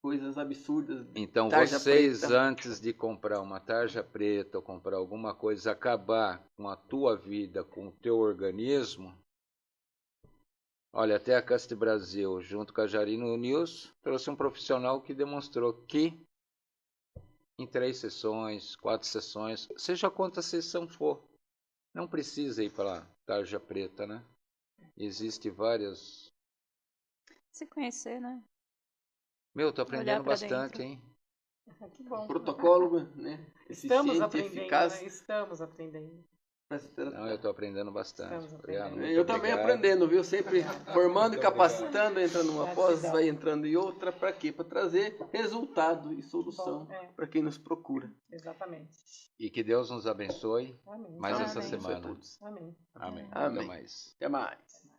coisas absurdas. Então vocês, antes de comprar uma tarja preta ou comprar alguma coisa, acabar com a tua vida, com o teu organismo, olha, até a Cast Brasil, junto com a Jarinu News, trouxe um profissional que demonstrou que em 3 sessões, 4 sessões, seja quanta sessão for, não precisa ir para a tarja preta, né? Existem várias... Se conhecer, né? Tô aprendendo bastante, dentro. hein? Que bom. Protocolo, né? Estamos aprendendo, eficaz. né? Estamos aprendendo. Não, eu estou aprendendo bastante. Eu também aprendendo, viu? Sempre formando e capacitando, entrando numa pós, vai entrando em outra. Para quê? Para trazer resultado e solução para quem nos procura. Exatamente. E que Deus nos abençoe. Amém. Mais Amém. essa semana. Amém. Amém. Amém. Até mais. Até mais.